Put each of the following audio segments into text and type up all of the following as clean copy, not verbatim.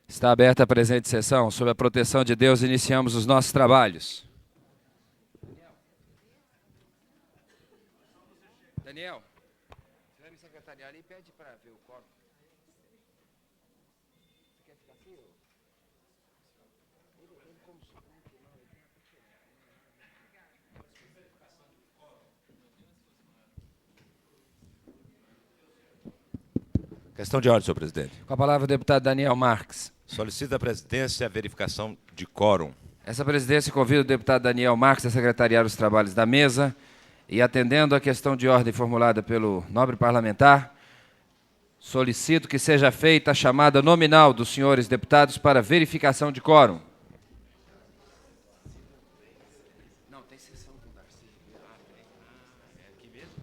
Está aberta a presente sessão. Sob a proteção de Deus, iniciamos os nossos trabalhos. Daniel, você vai me secretariar ali e pede para ver o quórum. Você quer ficar aqui? Ele como suplente, não, ele tem a preferência. Questão de ordem, senhor presidente. Com a palavra o deputado Daniel Marques. Solicita a presidência a verificação de quórum. Essa presidência convida o deputado Daniel Marques a secretariar os trabalhos da mesa e, atendendo à questão de ordem formulada pelo nobre parlamentar, solicito que seja feita a chamada nominal dos senhores deputados para verificação de quórum. Não, tem sessão com o Darcy. É aqui mesmo?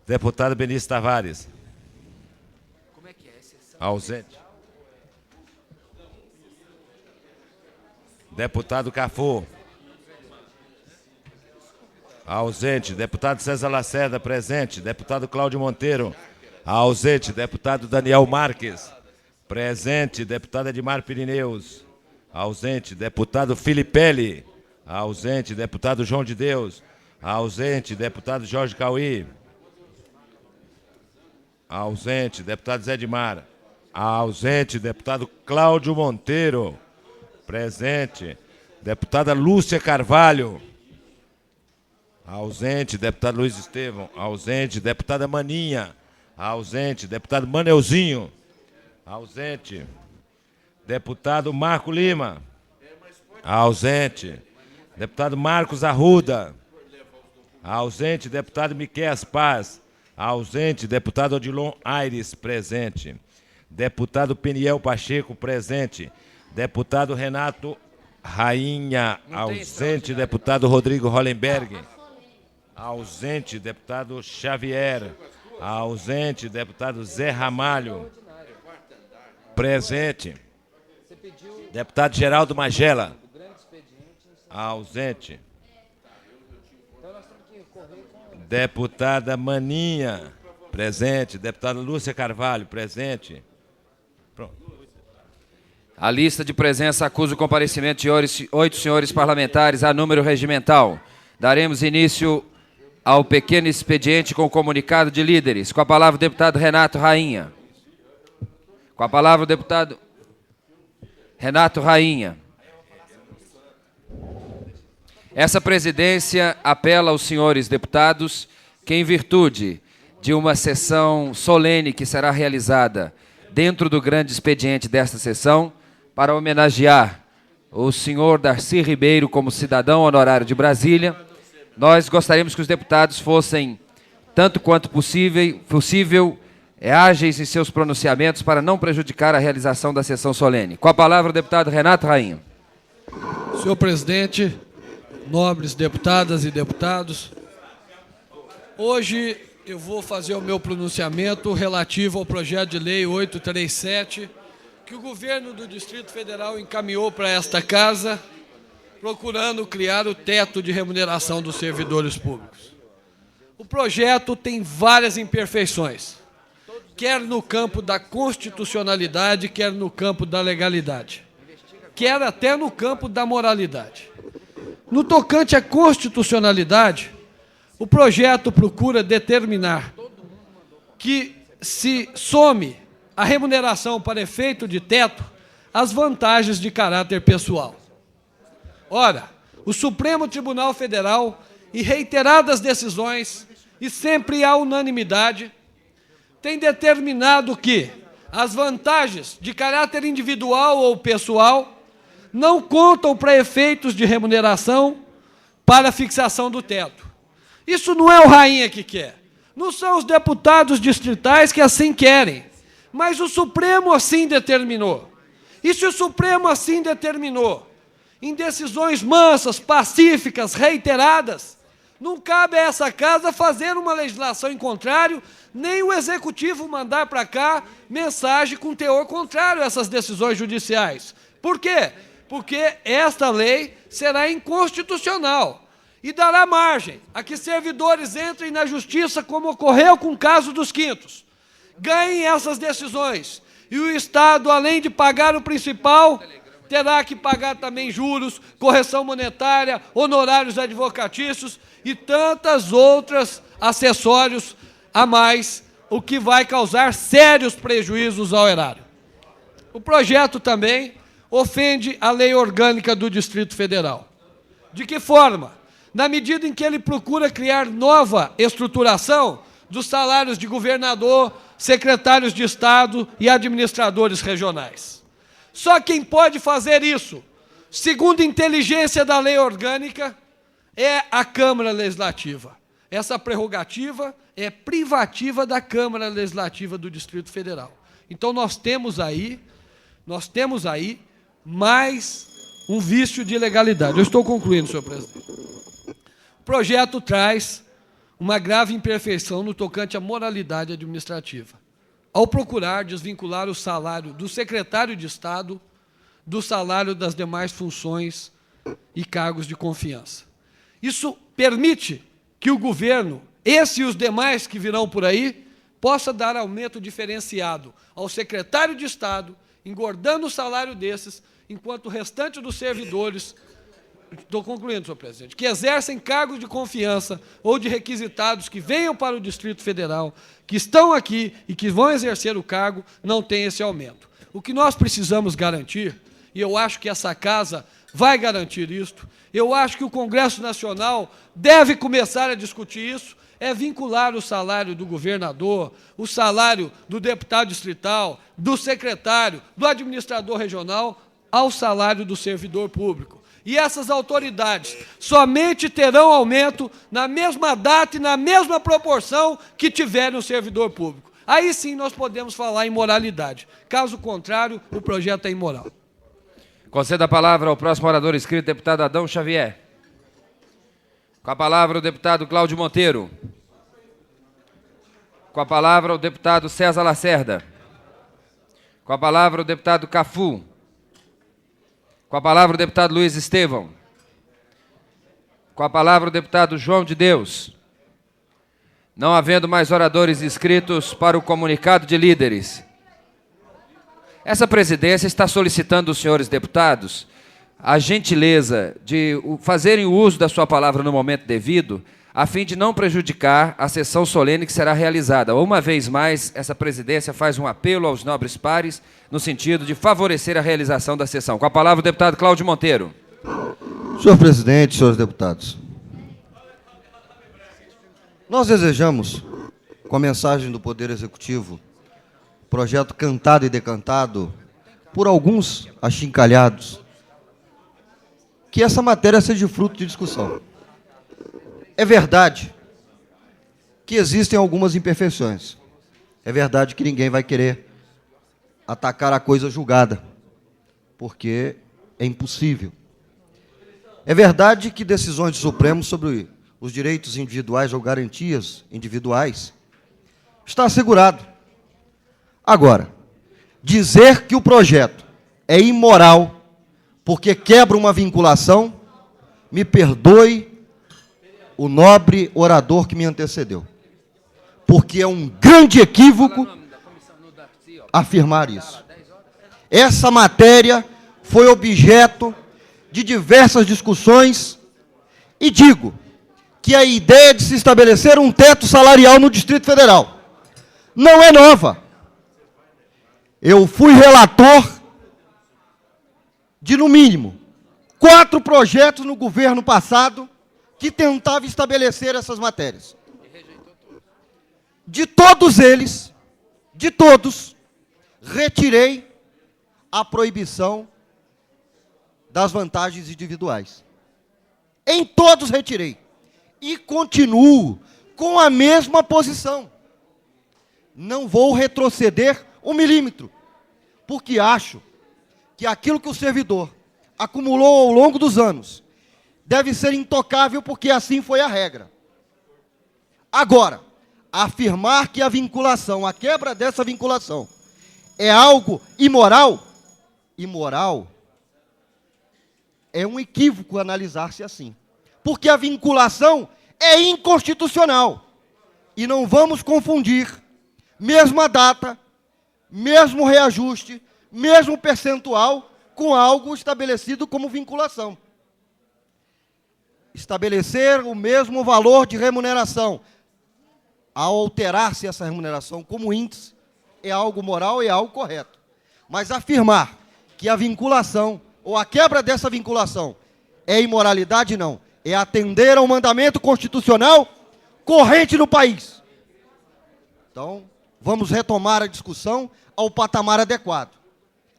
Deputado Benício Tavares. Como é que é? Sessão? Ausente. Deputado Cafu. Ausente. Deputado César Lacerda, presente. Deputado Cláudio Monteiro. Ausente. Deputado Daniel Marques. Presente. Deputado Edmar Pirineus. Ausente. Deputado Filipelli. Ausente. Deputado João de Deus. Ausente. Deputado Jorge Cauí. Ausente. Deputado Zé Edmar. Ausente. Deputado Cláudio Monteiro. Presente. Deputada Lúcia Carvalho. Ausente. Deputado Luiz Estevão. Ausente. Deputada Maninha. Ausente. Deputado Maneuzinho. Ausente. Deputado Marco Lima. Ausente. Deputado Marcos Arruda. Ausente. Deputado Miqueias Paz. Ausente. Deputado Odilon Aires, presente. Deputado Peniel Pacheco, presente. Deputado Renato Rainha, ausente. Deputado Rodrigo Hollenberg, ausente. Deputado Xavier, ausente. Deputado Zé Ramalho, presente. Deputado Geraldo Magela, ausente. Deputada Maninha, presente. Deputada Lúcia Carvalho, presente. Pronto. A lista de presença acusa o comparecimento de 8 senhores parlamentares a número regimental. Daremos início ao pequeno expediente com o comunicado de líderes. Com a palavra o deputado Renato Rainha. Com a palavra o deputado Renato Rainha. Essa presidência apela aos senhores deputados que, em virtude de uma sessão solene que será realizada dentro do grande expediente desta sessão, para homenagear o senhor Darcy Ribeiro como cidadão honorário de Brasília, nós gostaríamos que os deputados fossem, tanto quanto possível, ágeis em seus pronunciamentos para não prejudicar a realização da sessão solene. Com a palavra o deputado Renato Rainha. Senhor presidente, nobres deputadas e deputados, hoje eu vou fazer o meu pronunciamento relativo ao projeto de lei 837, que o governo do Distrito Federal encaminhou para esta casa, procurando criar o teto de remuneração dos servidores públicos. O projeto tem várias imperfeições, quer no campo da constitucionalidade, quer no campo da legalidade, quer até no campo da moralidade. No tocante à constitucionalidade, o projeto procura determinar que se some a remuneração para efeito de teto as vantagens de caráter pessoal. Ora, o Supremo Tribunal Federal, em reiteradas decisões e sempre à unanimidade, tem determinado que as vantagens de caráter individual ou pessoal não contam para efeitos de remuneração para a fixação do teto. Isso não é o Rainha que quer, não são os deputados distritais que assim querem, mas o Supremo assim determinou. E se o Supremo assim determinou, em decisões mansas, pacíficas, reiteradas, Não cabe a essa casa fazer uma legislação em contrário, nem o Executivo mandar para cá mensagem com teor contrário a essas decisões judiciais. Por quê? Porque esta lei será inconstitucional e dará margem a que servidores entrem na justiça, como ocorreu com o caso dos quintos, ganhem essas decisões, e o Estado, além de pagar o principal, terá que pagar também juros, correção monetária, honorários advocatícios e tantas outras acessórios a mais, o que vai causar sérios prejuízos ao erário. O projeto também ofende a lei orgânica do Distrito Federal. De que forma? Na medida em que ele procura criar nova estruturação dos salários de governador, secretários de Estado e administradores regionais. Só quem pode fazer isso, segundo a inteligência da lei orgânica, é a Câmara Legislativa. Essa prerrogativa é privativa da Câmara Legislativa do Distrito Federal. Então, nós temos aí mais um vício de ilegalidade. Eu estou concluindo, senhor presidente. O projeto traz uma grave imperfeição no tocante à moralidade administrativa, ao procurar desvincular o salário do secretário de Estado do salário das demais funções e cargos de confiança. Isso permite que o governo, esse e os demais que virão por aí, possa dar aumento diferenciado ao secretário de Estado, engordando o salário desses, enquanto o restante dos servidores, estou concluindo, senhor presidente, que exercem cargos de confiança ou de requisitados que venham para o Distrito Federal, que estão aqui e que vão exercer o cargo, não tem esse aumento. O que nós precisamos garantir, e eu acho que essa casa vai garantir isto, eu acho que o Congresso Nacional deve começar a discutir isso, é vincular o salário do governador, o salário do deputado distrital, do secretário, do administrador regional, ao salário do servidor público. E essas autoridades somente terão aumento na mesma data e na mesma proporção que tiverem o servidor público. Aí sim nós podemos falar em moralidade. Caso contrário, o projeto é imoral. Conceda a palavra ao próximo orador inscrito, deputado Adão Xavier. Com a palavra o deputado Cláudio Monteiro. Com a palavra o deputado César Lacerda. Com a palavra o deputado Cafu. Com a palavra o deputado Luiz Estevão. Com a palavra o deputado João de Deus. Não havendo mais oradores inscritos para o comunicado de líderes, essa presidência está solicitando aos senhores deputados a gentileza de fazerem o uso da sua palavra no momento devido, a fim de não prejudicar a sessão solene que será realizada. Uma vez mais, essa presidência faz um apelo aos nobres pares, no sentido de favorecer a realização da sessão. Com a palavra o deputado Cláudio Monteiro. Senhor presidente, senhores deputados, nós desejamos, com a mensagem do Poder Executivo, projeto cantado e decantado por alguns achincalhados, que essa matéria seja fruto de discussão. É verdade que existem algumas imperfeições. É verdade que ninguém vai querer atacar a coisa julgada, porque é impossível. É verdade que decisões do Supremo sobre os direitos individuais ou garantias individuais está assegurado. Agora, dizer que o projeto é imoral porque quebra uma vinculação, me perdoe o nobre orador que me antecedeu, porque é um grande equívoco afirmar isso. Essa matéria foi objeto de diversas discussões e digo que a ideia de se estabelecer um teto salarial no Distrito Federal não é nova. Eu fui relator de, no mínimo, 4 projetos no governo passado que tentava estabelecer essas matérias. De todos eles, retirei a proibição das vantagens individuais. Em todos retirei. E continuo com a mesma posição. Não vou retroceder 1 milímetro, porque acho que aquilo que o servidor acumulou ao longo dos anos deve ser intocável, porque assim foi a regra. Agora, afirmar que a vinculação, a quebra dessa vinculação, é algo imoral, imoral é um equívoco analisar-se assim. Porque a vinculação é inconstitucional. E não vamos confundir mesma data, mesmo reajuste, mesmo percentual, com algo estabelecido como vinculação. Estabelecer o mesmo valor de remuneração, ao alterar-se essa remuneração como índice, é algo moral e é algo correto. Mas afirmar que a vinculação, ou a quebra dessa vinculação, é imoralidade, não. É atender ao mandamento constitucional corrente no país. Então, vamos retomar a discussão ao patamar adequado.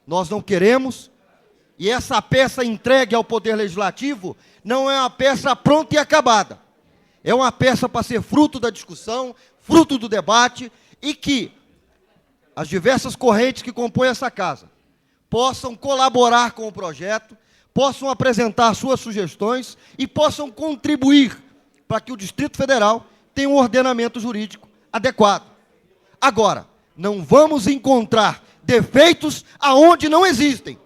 Nós não queremos, e essa peça entregue ao Poder Legislativo não é uma peça pronta e acabada. É uma peça para ser fruto da discussão, fruto do debate, e que as diversas correntes que compõem essa casa possam colaborar com o projeto, possam apresentar suas sugestões e possam contribuir para que o Distrito Federal tenha um ordenamento jurídico adequado. Agora, não vamos encontrar defeitos aonde não existem.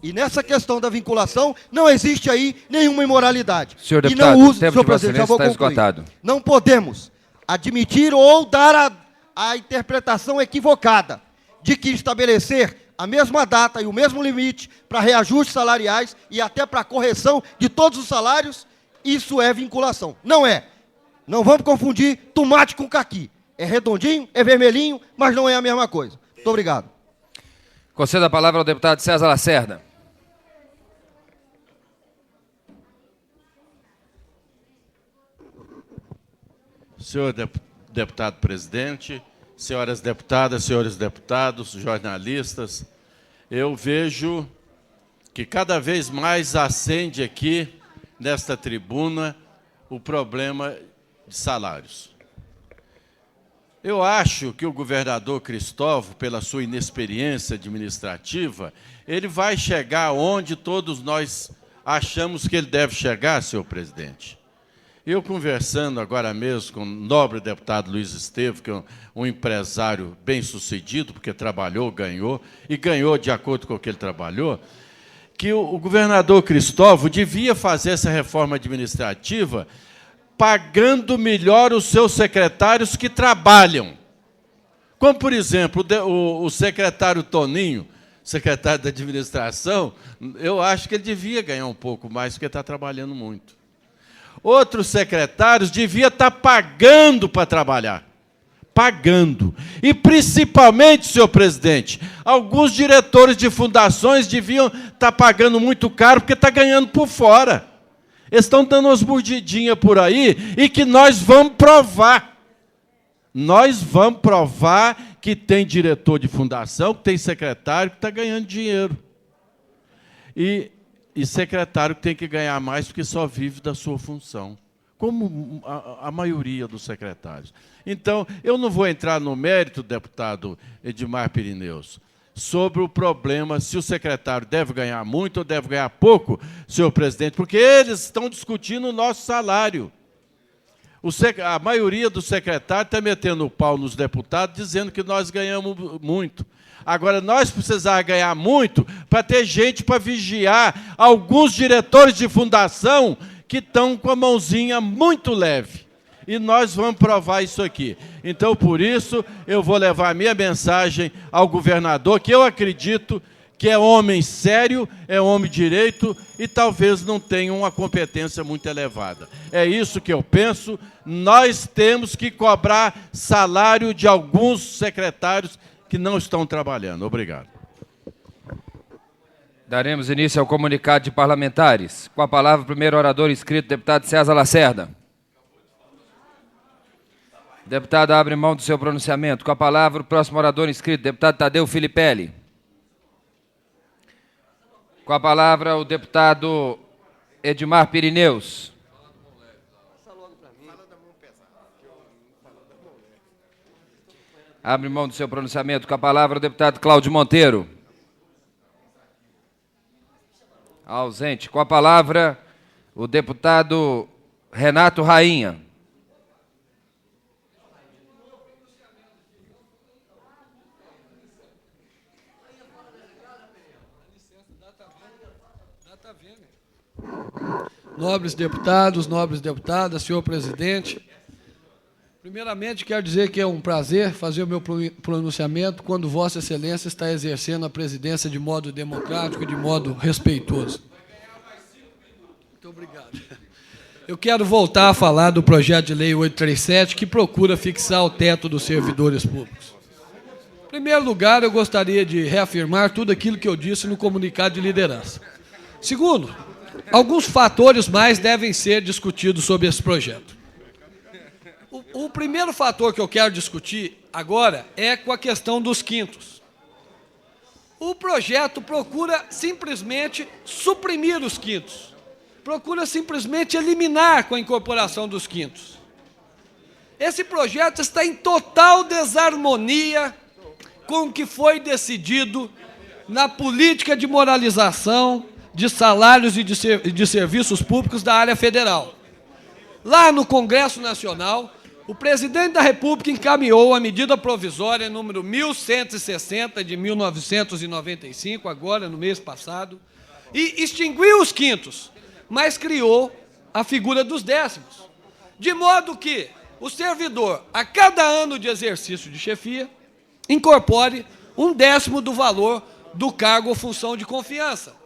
E nessa questão da vinculação, não existe aí nenhuma imoralidade. Senhor e deputado, não use, o tempo senhor de Vossa presidente, já vou Excelência está concluir. esgotado. Não podemos admitir ou dar a interpretação equivocada de que estabelecer a mesma data e o mesmo limite para reajustes salariais e até para correção de todos os salários, isso é vinculação. Não é. Não vamos confundir tomate com caqui. É redondinho, é vermelhinho, mas não é a mesma coisa. Muito obrigado. Concedo a palavra ao deputado César Lacerda. Senhor deputado presidente, senhoras deputadas, senhores deputados, jornalistas, eu vejo que cada vez mais acende aqui, nesta tribuna, o problema de salários. Eu acho que o governador Cristóvão, pela sua inexperiência administrativa, ele vai chegar onde todos nós achamos que ele deve chegar, senhor presidente. Eu conversando agora mesmo com o nobre deputado Luiz Estevam, que é um empresário bem-sucedido, porque trabalhou, ganhou, e ganhou de acordo com o que ele trabalhou, que o governador Cristóvão devia fazer essa reforma administrativa pagando melhor os seus secretários que trabalham. Como, por exemplo, o secretário Toninho, secretário da administração, eu acho que ele devia ganhar um pouco mais, porque está trabalhando muito. Outros secretários deviam estar pagando para trabalhar. Pagando. E, principalmente, senhor presidente, alguns diretores de fundações deviam estar pagando muito caro, porque está ganhando por fora. Eles estão dando umas mordidinhas por aí e que nós vamos provar. Nós vamos provar que tem diretor de fundação, que tem secretário que está ganhando dinheiro. E secretário que tem que ganhar mais porque só vive da sua função, como a maioria dos secretários. Então, eu não vou entrar no mérito, deputado Edmar Pirineus, sobre o problema se o secretário deve ganhar muito ou deve ganhar pouco, senhor presidente, porque eles estão discutindo o nosso salário. A maioria dos secretários está metendo o pau nos deputados, dizendo que nós ganhamos muito. Agora, nós precisamos ganhar muito para ter gente para vigiar alguns diretores de fundação que estão com a mãozinha muito leve. E nós vamos provar isso aqui. Então, por isso, eu vou levar a minha mensagem ao governador, que eu acredito que é homem sério, é homem direito e talvez não tenha uma competência muito elevada. É isso que eu penso. Nós temos que cobrar salário de alguns secretários que não estão trabalhando. Obrigado. Daremos início ao comunicado de parlamentares. Com a palavra, o primeiro orador inscrito, deputado César Lacerda. Deputado, abre mão do seu pronunciamento. Com a palavra, o próximo orador inscrito, deputado Tadeu Filipelli. Com a palavra, o deputado Edmar Pirineus. Abre mão do seu pronunciamento. Com a palavra, o deputado Cláudio Monteiro. Ausente. Com a palavra, o deputado Renato Rainha. Nobres deputadas, senhor presidente, primeiramente quero dizer que é um prazer fazer o meu pronunciamento quando Vossa Excelência está exercendo a presidência de modo democrático e de modo respeitoso. Muito obrigado. Eu quero voltar a falar do projeto de lei 837, que procura fixar o teto dos servidores públicos. Em primeiro lugar, eu gostaria de reafirmar tudo aquilo que eu disse no comunicado de liderança. Segundo, alguns fatores mais devem ser discutidos sobre esse projeto. O primeiro fator que eu quero discutir agora é com a questão dos quintos. O projeto procura simplesmente suprimir os quintos, procura simplesmente eliminar com a incorporação dos quintos. Esse projeto está em total desarmonia com o que foi decidido na política de moralização de salários e de serviços públicos da área federal. Lá no Congresso Nacional, o presidente da República encaminhou a medida provisória número 1160 de 1995, agora no mês passado, e extinguiu os quintos, mas criou a figura dos décimos, de modo que o servidor, a cada ano de exercício de chefia, incorpore 1/10 do valor do cargo ou função de confiança,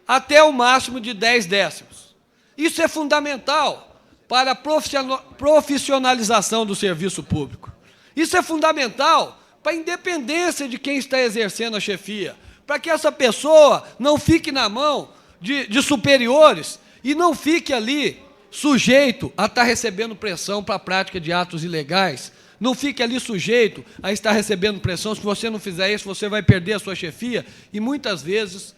até o máximo de 10 décimos. Isso é fundamental para a profissionalização do serviço público. Isso é fundamental para a independência de quem está exercendo a chefia, para que essa pessoa não fique na mão de superiores e não fique ali sujeito a estar recebendo pressão para a prática de atos ilegais, não fique ali sujeito a estar recebendo pressão, se você não fizer isso, você vai perder a sua chefia, e muitas vezes,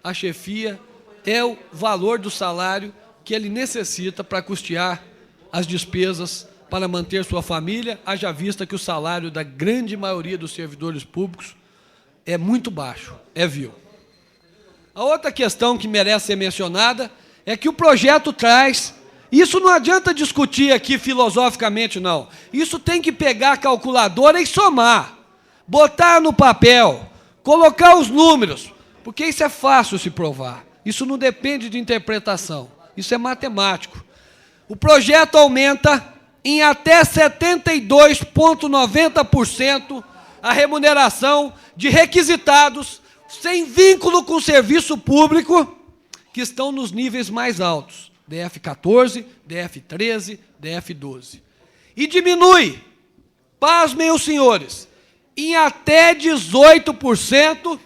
a chefia é o valor do salário que ele necessita para custear as despesas para manter sua família, haja vista que o salário da grande maioria dos servidores públicos é muito baixo, é vil. A outra questão que merece ser mencionada é que o projeto traz, isso não adianta discutir aqui filosoficamente, não, isso tem que pegar a calculadora e somar, botar no papel, colocar os números, porque isso é fácil se provar, isso não depende de interpretação, isso é matemático. O projeto aumenta em até 72,90% a remuneração de requisitados sem vínculo com o serviço público que estão nos níveis mais altos, DF14, DF13, DF12. E diminui, pasmem os senhores, em até 18%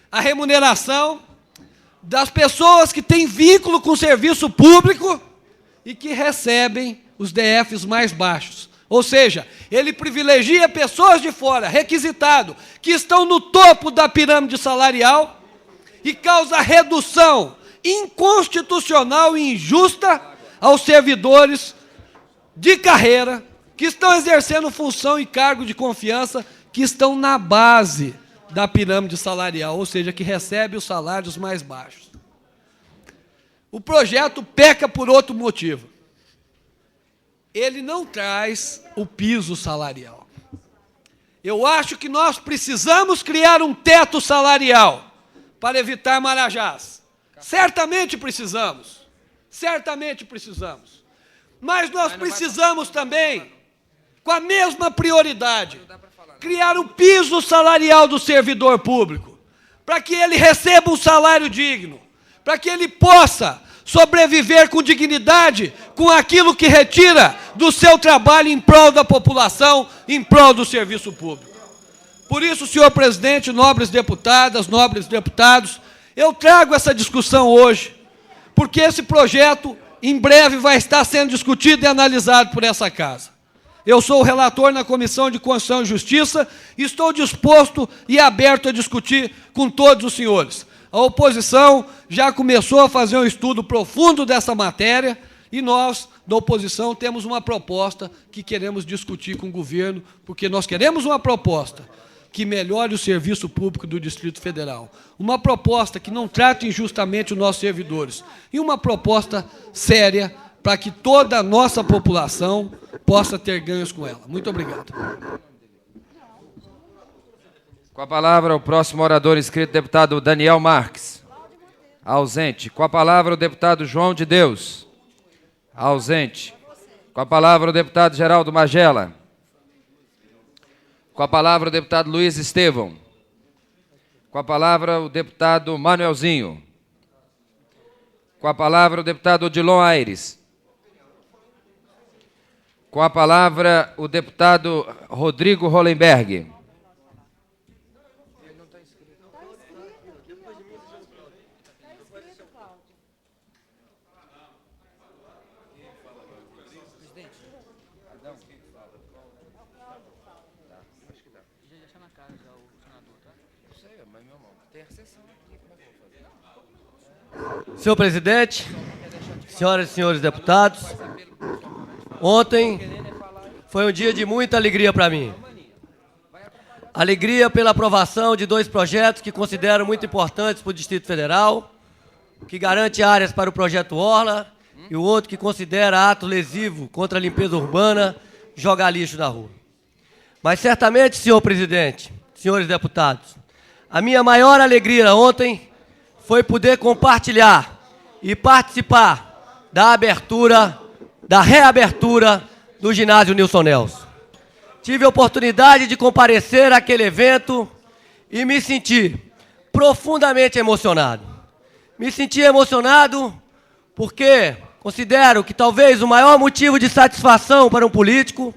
a remuneração das pessoas que têm vínculo com o serviço público e que recebem os DFs mais baixos. Ou seja, ele privilegia pessoas de fora, requisitado, que estão no topo da pirâmide salarial e causa redução inconstitucional e injusta aos servidores de carreira que estão exercendo função e cargo de confiança, que estão na base da pirâmide salarial, ou seja, que recebe os salários mais baixos. O projeto peca por outro motivo. Ele não traz o piso salarial. Eu acho que nós precisamos criar um teto salarial para evitar marajás. Certamente precisamos. Certamente precisamos. Mas nós precisamos também, com a mesma prioridade, criar um piso salarial do servidor público, para que ele receba um salário digno, para que ele possa sobreviver com dignidade, com aquilo que retira do seu trabalho em prol da população, em prol do serviço público. Por isso, senhor presidente, nobres deputadas, nobres deputados, eu trago essa discussão hoje, porque esse projeto, em breve, vai estar sendo discutido e analisado por essa casa. Eu sou o relator na Comissão de Constituição e Justiça e estou disposto e aberto a discutir com todos os senhores. A oposição já começou a fazer um estudo profundo dessa matéria e nós, da oposição, temos uma proposta que queremos discutir com o governo, porque nós queremos uma proposta que melhore o serviço público do Distrito Federal, uma proposta que não trate injustamente os nossos servidores e uma proposta séria para que toda a nossa população possa ter ganhos com ela. Muito obrigado. Com a palavra, o próximo orador inscrito, deputado Daniel Marques. Ausente. Com a palavra, o deputado João de Deus. Ausente. Com a palavra, o deputado Geraldo Magela. Com a palavra, o deputado Luiz Estevão. Com a palavra, o deputado Manuelzinho. Com a palavra, o deputado Odilon Aires. Com a palavra, o deputado Rodrigo Hollenberg. Senhor presidente, senhoras e senhores deputados, ontem foi um dia de muita alegria para mim. Alegria pela aprovação de 2 projetos que considero muito importantes para o Distrito Federal, que garante áreas para o projeto Orla, e o outro que considera ato lesivo contra a limpeza urbana, jogar lixo na rua. Mas certamente, senhor presidente, senhores deputados, a minha maior alegria ontem foi poder compartilhar e participar da reabertura do ginásio Nilson Nelson. Tive a oportunidade de comparecer àquele evento e me senti profundamente emocionado. Me senti emocionado porque considero que talvez o maior motivo de satisfação para um político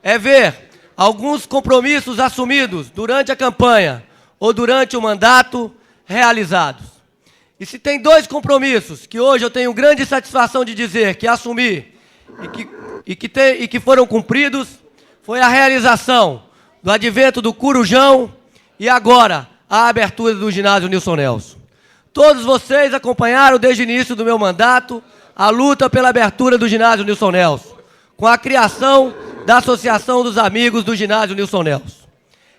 é ver alguns compromissos assumidos durante a campanha ou durante o mandato realizados. E se tem 2 compromissos que hoje eu tenho grande satisfação de dizer que assumi e que foram cumpridos, foi a realização do advento do Corujão e agora a abertura do ginásio Nilson Nelson. Todos vocês acompanharam desde o início do meu mandato a luta pela abertura do ginásio Nilson Nelson, com a criação da Associação dos Amigos do Ginásio Nilson Nelson.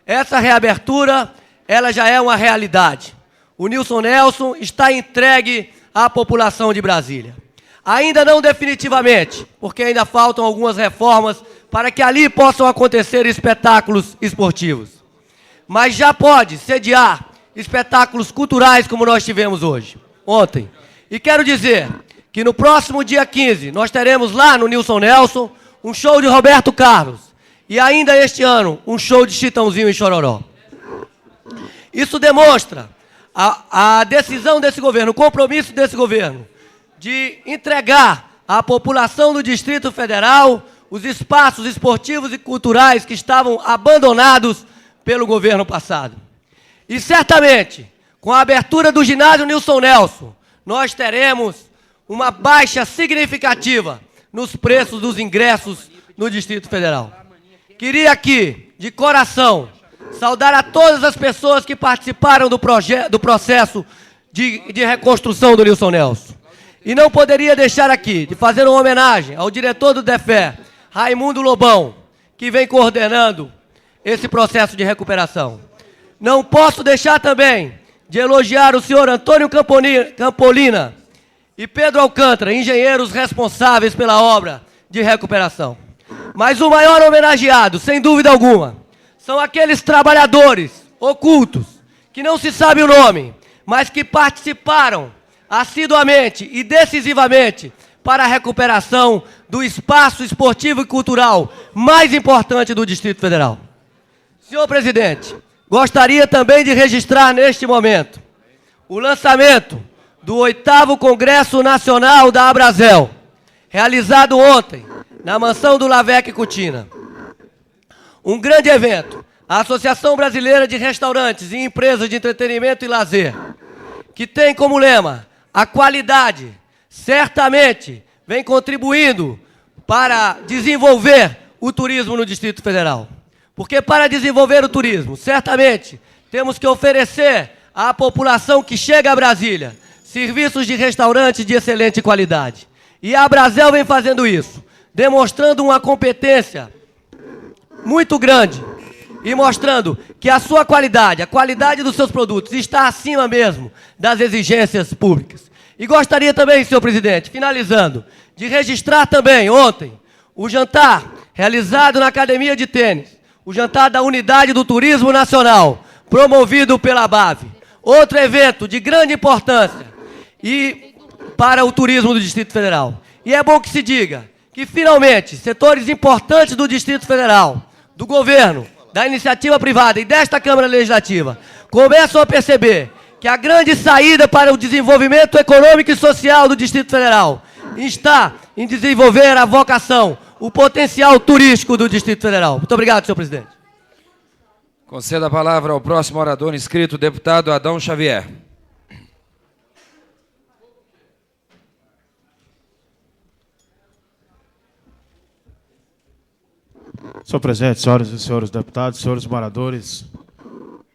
Essa reabertura, ela já é uma realidade. O Nilson Nelson está entregue à população de Brasília. Ainda não definitivamente, porque ainda faltam algumas reformas para que ali possam acontecer espetáculos esportivos. Mas já pode sediar espetáculos culturais como nós tivemos ontem. E quero dizer que no próximo dia 15 nós teremos lá no Nilson Nelson um show de Roberto Carlos e ainda este ano um show de Chitãozinho e Chororó. Isso demonstra a decisão desse governo, o compromisso desse governo de entregar à população do Distrito Federal os espaços esportivos e culturais que estavam abandonados pelo governo passado. E certamente, com a abertura do ginásio Nilson Nelson, nós teremos uma baixa significativa nos preços dos ingressos no Distrito Federal. Queria aqui, de coração, saudar a todas as pessoas que participaram do processo de reconstrução do Nilson Nelson. E não poderia deixar aqui de fazer uma homenagem ao diretor do DEFE, Raimundo Lobão, que vem coordenando esse processo de recuperação. Não posso deixar também de elogiar o senhor Antônio Campolina e Pedro Alcântara, engenheiros responsáveis pela obra de recuperação. Mas o maior homenageado, sem dúvida alguma, são aqueles trabalhadores ocultos, que não se sabe o nome, mas que participaram assiduamente e decisivamente para a recuperação do espaço esportivo e cultural mais importante do Distrito Federal. Senhor presidente, gostaria também de registrar neste momento o lançamento do 8º Congresso Nacional da Abrazel, realizado ontem na mansão do Lavec Cutina. Um grande evento, a Associação Brasileira de Restaurantes e Empresas de Entretenimento e Lazer, que tem como lema a qualidade, certamente vem contribuindo para desenvolver o turismo no Distrito Federal. Porque para desenvolver o turismo, certamente, temos que oferecer à população que chega a Brasília serviços de restaurantes de excelente qualidade. E a Abrazel vem fazendo isso, demonstrando uma competência muito grande e mostrando que a sua qualidade, a qualidade dos seus produtos está acima mesmo das exigências públicas. E gostaria também, senhor presidente, finalizando, de registrar também ontem o jantar realizado na Academia de Tênis, o jantar da Unidade do Turismo Nacional, promovido pela BAV. Outro evento de grande importância e para o turismo do Distrito Federal. E é bom que se diga que, finalmente, setores importantes do Distrito Federal, do governo, da iniciativa privada e desta Câmara Legislativa começam a perceber que a grande saída para o desenvolvimento econômico e social do Distrito Federal está em desenvolver a vocação, o potencial turístico do Distrito Federal. Muito obrigado, senhor presidente. Conceda a palavra ao próximo orador inscrito, o deputado Adão Xavier. Senhor presidente, senhoras e senhores deputados, senhores moradores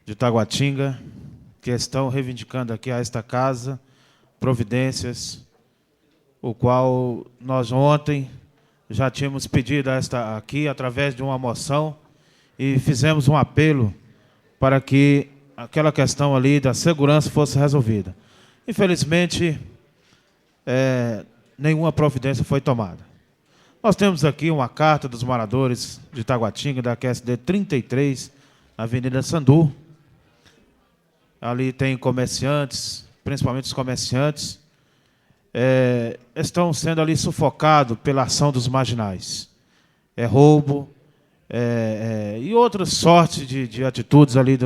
de Taguatinga, que estão reivindicando aqui a esta casa providências, o qual nós ontem já tínhamos pedido aqui através de uma moção e fizemos um apelo para que aquela questão ali da segurança fosse resolvida. Infelizmente, nenhuma providência foi tomada. Nós temos aqui uma carta dos moradores de Taguatinga, da QSD 33, na Avenida Sandu. Ali tem comerciantes, principalmente os comerciantes, estão sendo ali sufocados pela ação dos marginais. Roubo e outras sortes de atitudes ali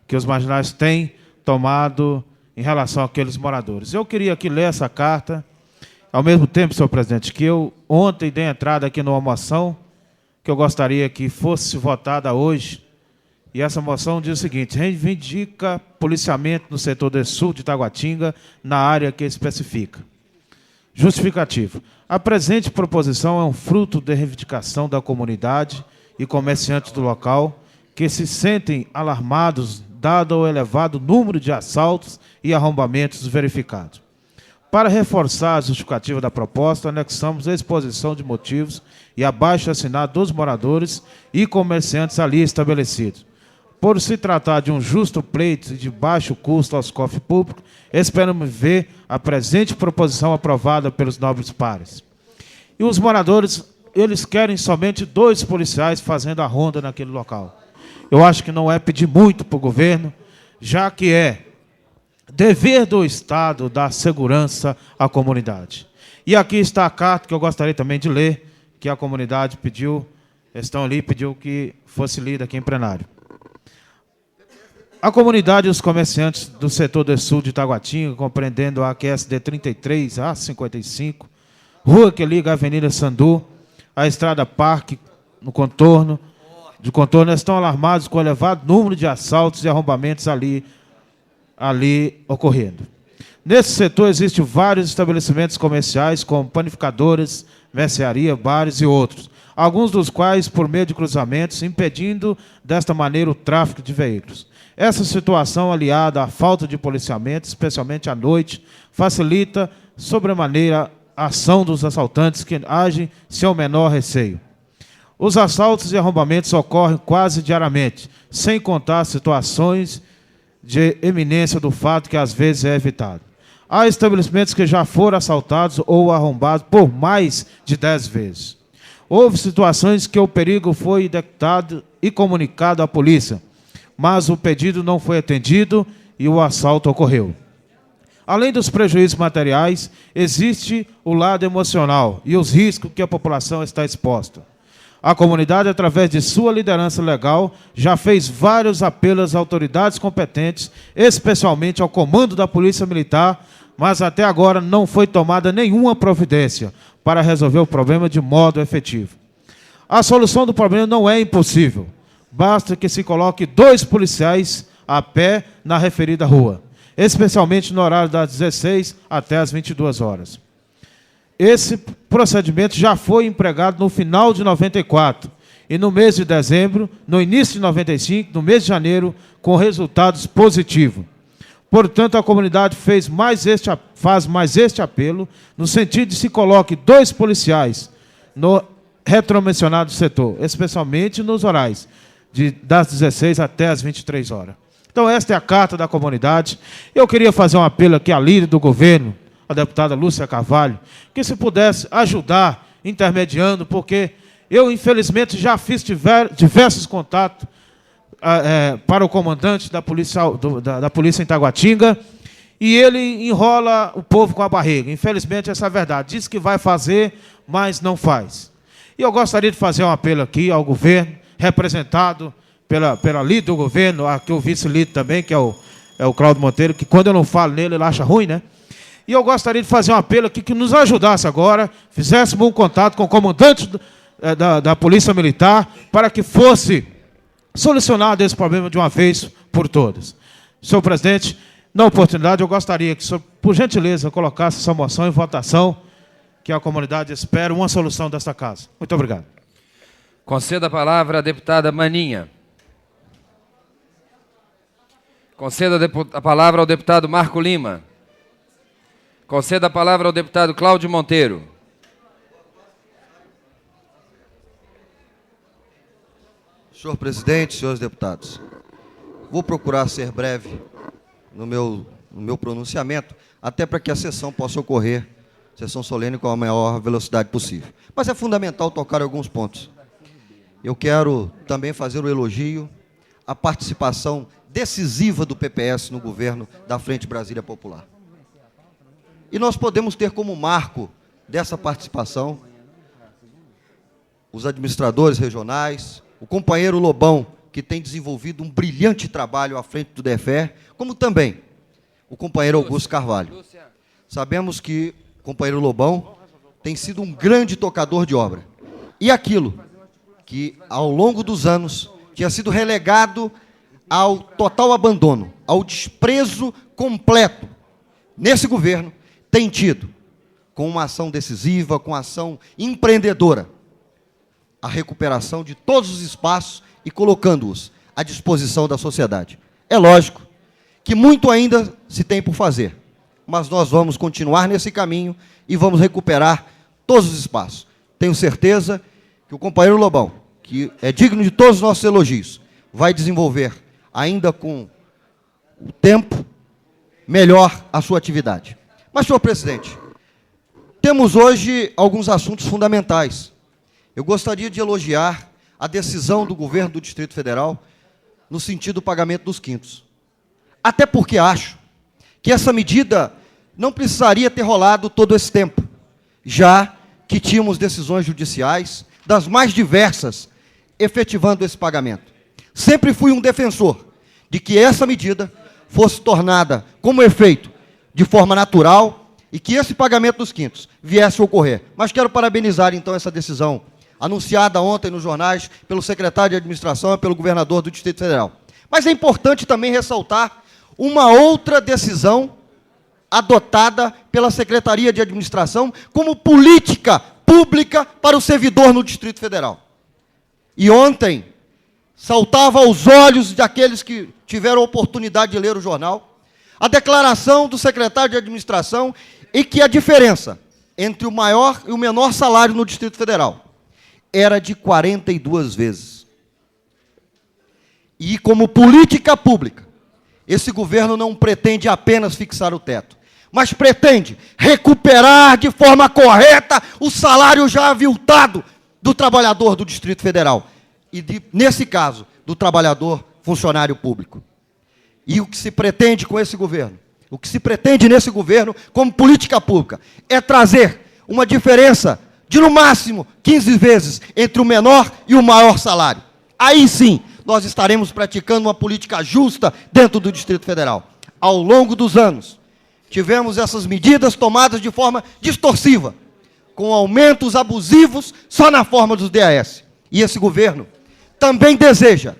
que os marginais têm tomado em relação àqueles moradores. Eu queria aqui ler essa carta. Ao mesmo tempo, senhor presidente, que eu ontem dei entrada aqui numa moção que eu gostaria que fosse votada hoje. E essa moção diz o seguinte: reivindica policiamento no setor do sul de Taguatinga, na área que especifica. Justificativo. A presente proposição é um fruto de reivindicação da comunidade e comerciantes do local que se sentem alarmados dado o elevado número de assaltos e arrombamentos verificados. Para reforçar a justificativa da proposta, anexamos a exposição de motivos e abaixo-assinado dos moradores e comerciantes ali estabelecidos. Por se tratar de um justo pleito e de baixo custo aos cofres públicos, esperamos ver a presente proposição aprovada pelos nobres pares. E os moradores, eles querem somente 2 policiais fazendo a ronda naquele local. Eu acho que não é pedir muito para o governo, já que é dever do Estado dar segurança à comunidade. E aqui está a carta que eu gostaria também de ler, que a comunidade pediu, pediu que fosse lida aqui em plenário. A comunidade e os comerciantes do setor do sul de Taguatinga, compreendendo a QSD 33, a 55, rua que liga a Avenida Sandu, a Estrada Parque, no contorno, estão alarmados com o elevado número de assaltos e arrombamentos ali ocorrendo. Nesse setor existem vários estabelecimentos comerciais, como panificadoras, mercearia, bares e outros, alguns dos quais por meio de cruzamentos, impedindo desta maneira o tráfego de veículos. Essa situação, aliada à falta de policiamento, especialmente à noite, facilita sobremaneira a ação dos assaltantes que agem sem o menor receio. Os assaltos e arrombamentos ocorrem quase diariamente, sem contar situações de eminência do fato que às vezes é evitado. Há estabelecimentos que já foram assaltados ou arrombados por mais de 10 vezes. Houve situações que o perigo foi detectado e comunicado à polícia, mas o pedido não foi atendido e o assalto ocorreu. Além dos prejuízos materiais, existe o lado emocional e os riscos que a população está exposta. A comunidade, através de sua liderança legal, já fez vários apelos às autoridades competentes, especialmente ao comando da Polícia Militar, mas até agora não foi tomada nenhuma providência para resolver o problema de modo efetivo. A solução do problema não é impossível. Basta que se coloque 2 policiais a pé na referida rua, especialmente no horário das 16 até as 22 horas. Esse procedimento já foi empregado no final de 94 e no mês de dezembro, no início de 95, no mês de janeiro, com resultados positivos. Portanto, a comunidade faz mais este apelo, no sentido de se coloque 2 policiais no retromencionado setor, especialmente nos horários das 16 até as 23 horas. Então, esta é a carta da comunidade. Eu queria fazer um apelo aqui à líder do governo, a deputada Lúcia Carvalho, que se pudesse ajudar, intermediando, porque eu, infelizmente, já fiz diversos contatos para o comandante da polícia, da polícia em Taguatinga, e ele enrola o povo com a barriga. Infelizmente, essa é a verdade. Diz que vai fazer, mas não faz. E eu gostaria de fazer um apelo aqui ao governo, representado pela líder do governo, aqui o vice-líder também, que é o Cláudio Monteiro, que quando eu não falo nele, ele acha ruim, né? E eu gostaria de fazer um apelo aqui que nos ajudasse agora, fizéssemos um contato com o comandante da Polícia Militar, para que fosse solucionado esse problema de uma vez por todas. Senhor presidente, na oportunidade, eu gostaria que o senhor, por gentileza, colocasse essa moção em votação, que a comunidade espera uma solução desta casa. Muito obrigado. Conceda a palavra à deputada Maninha. Conceda a palavra ao deputado Marco Lima. Conceda a palavra ao deputado Cláudio Monteiro. Senhor presidente, senhores deputados, vou procurar ser breve no meu pronunciamento, até para que a sessão possa ocorrer, sessão solene, com a maior velocidade possível. Mas é fundamental tocar alguns pontos. Eu quero também fazer o elogio à participação decisiva do PPS no governo da Frente Brasília Popular. E nós podemos ter como marco dessa participação os administradores regionais, o companheiro Lobão, que tem desenvolvido um brilhante trabalho à frente do DFE, como também o companheiro Augusto Carvalho. Sabemos que o companheiro Lobão tem sido um grande tocador de obra. E aquilo que, ao longo dos anos, tinha sido relegado ao total abandono, ao desprezo completo, nesse governo, tem tido, com uma ação decisiva, com ação empreendedora, a recuperação de todos os espaços e colocando-os à disposição da sociedade. É lógico que muito ainda se tem por fazer, mas nós vamos continuar nesse caminho e vamos recuperar todos os espaços. Tenho certeza que o companheiro Lobão, que é digno de todos os nossos elogios, vai desenvolver, ainda com o tempo, melhor a sua atividade. Mas, senhor presidente, temos hoje alguns assuntos fundamentais. Eu gostaria de elogiar a decisão do governo do Distrito Federal no sentido do pagamento dos quintos. Até porque acho que essa medida não precisaria ter rolado todo esse tempo, já que tínhamos decisões judiciais das mais diversas efetivando esse pagamento. Sempre fui um defensor de que essa medida fosse tornada como efeito de forma natural e que esse pagamento dos quintos viesse a ocorrer. Mas quero parabenizar, então, essa decisão anunciada ontem nos jornais pelo secretário de Administração e pelo governador do Distrito Federal. Mas é importante também ressaltar uma outra decisão adotada pela Secretaria de Administração como política pública para o servidor no Distrito Federal. E ontem saltava aos olhos daqueles que tiveram a oportunidade de ler o jornal a declaração do secretário de Administração e que a diferença entre o maior e o menor salário no Distrito Federal era de 42 vezes. E como política pública, esse governo não pretende apenas fixar o teto, mas pretende recuperar de forma correta o salário já aviltado do trabalhador do Distrito Federal. E, nesse caso, do trabalhador funcionário público. E o que se pretende com esse governo, o que se pretende nesse governo, como política pública, é trazer uma diferença de, no máximo, 15 vezes entre o menor e o maior salário. Aí sim, nós estaremos praticando uma política justa dentro do Distrito Federal. Ao longo dos anos, tivemos essas medidas tomadas de forma distorsiva, com aumentos abusivos só na forma dos DAS. E esse governo também deseja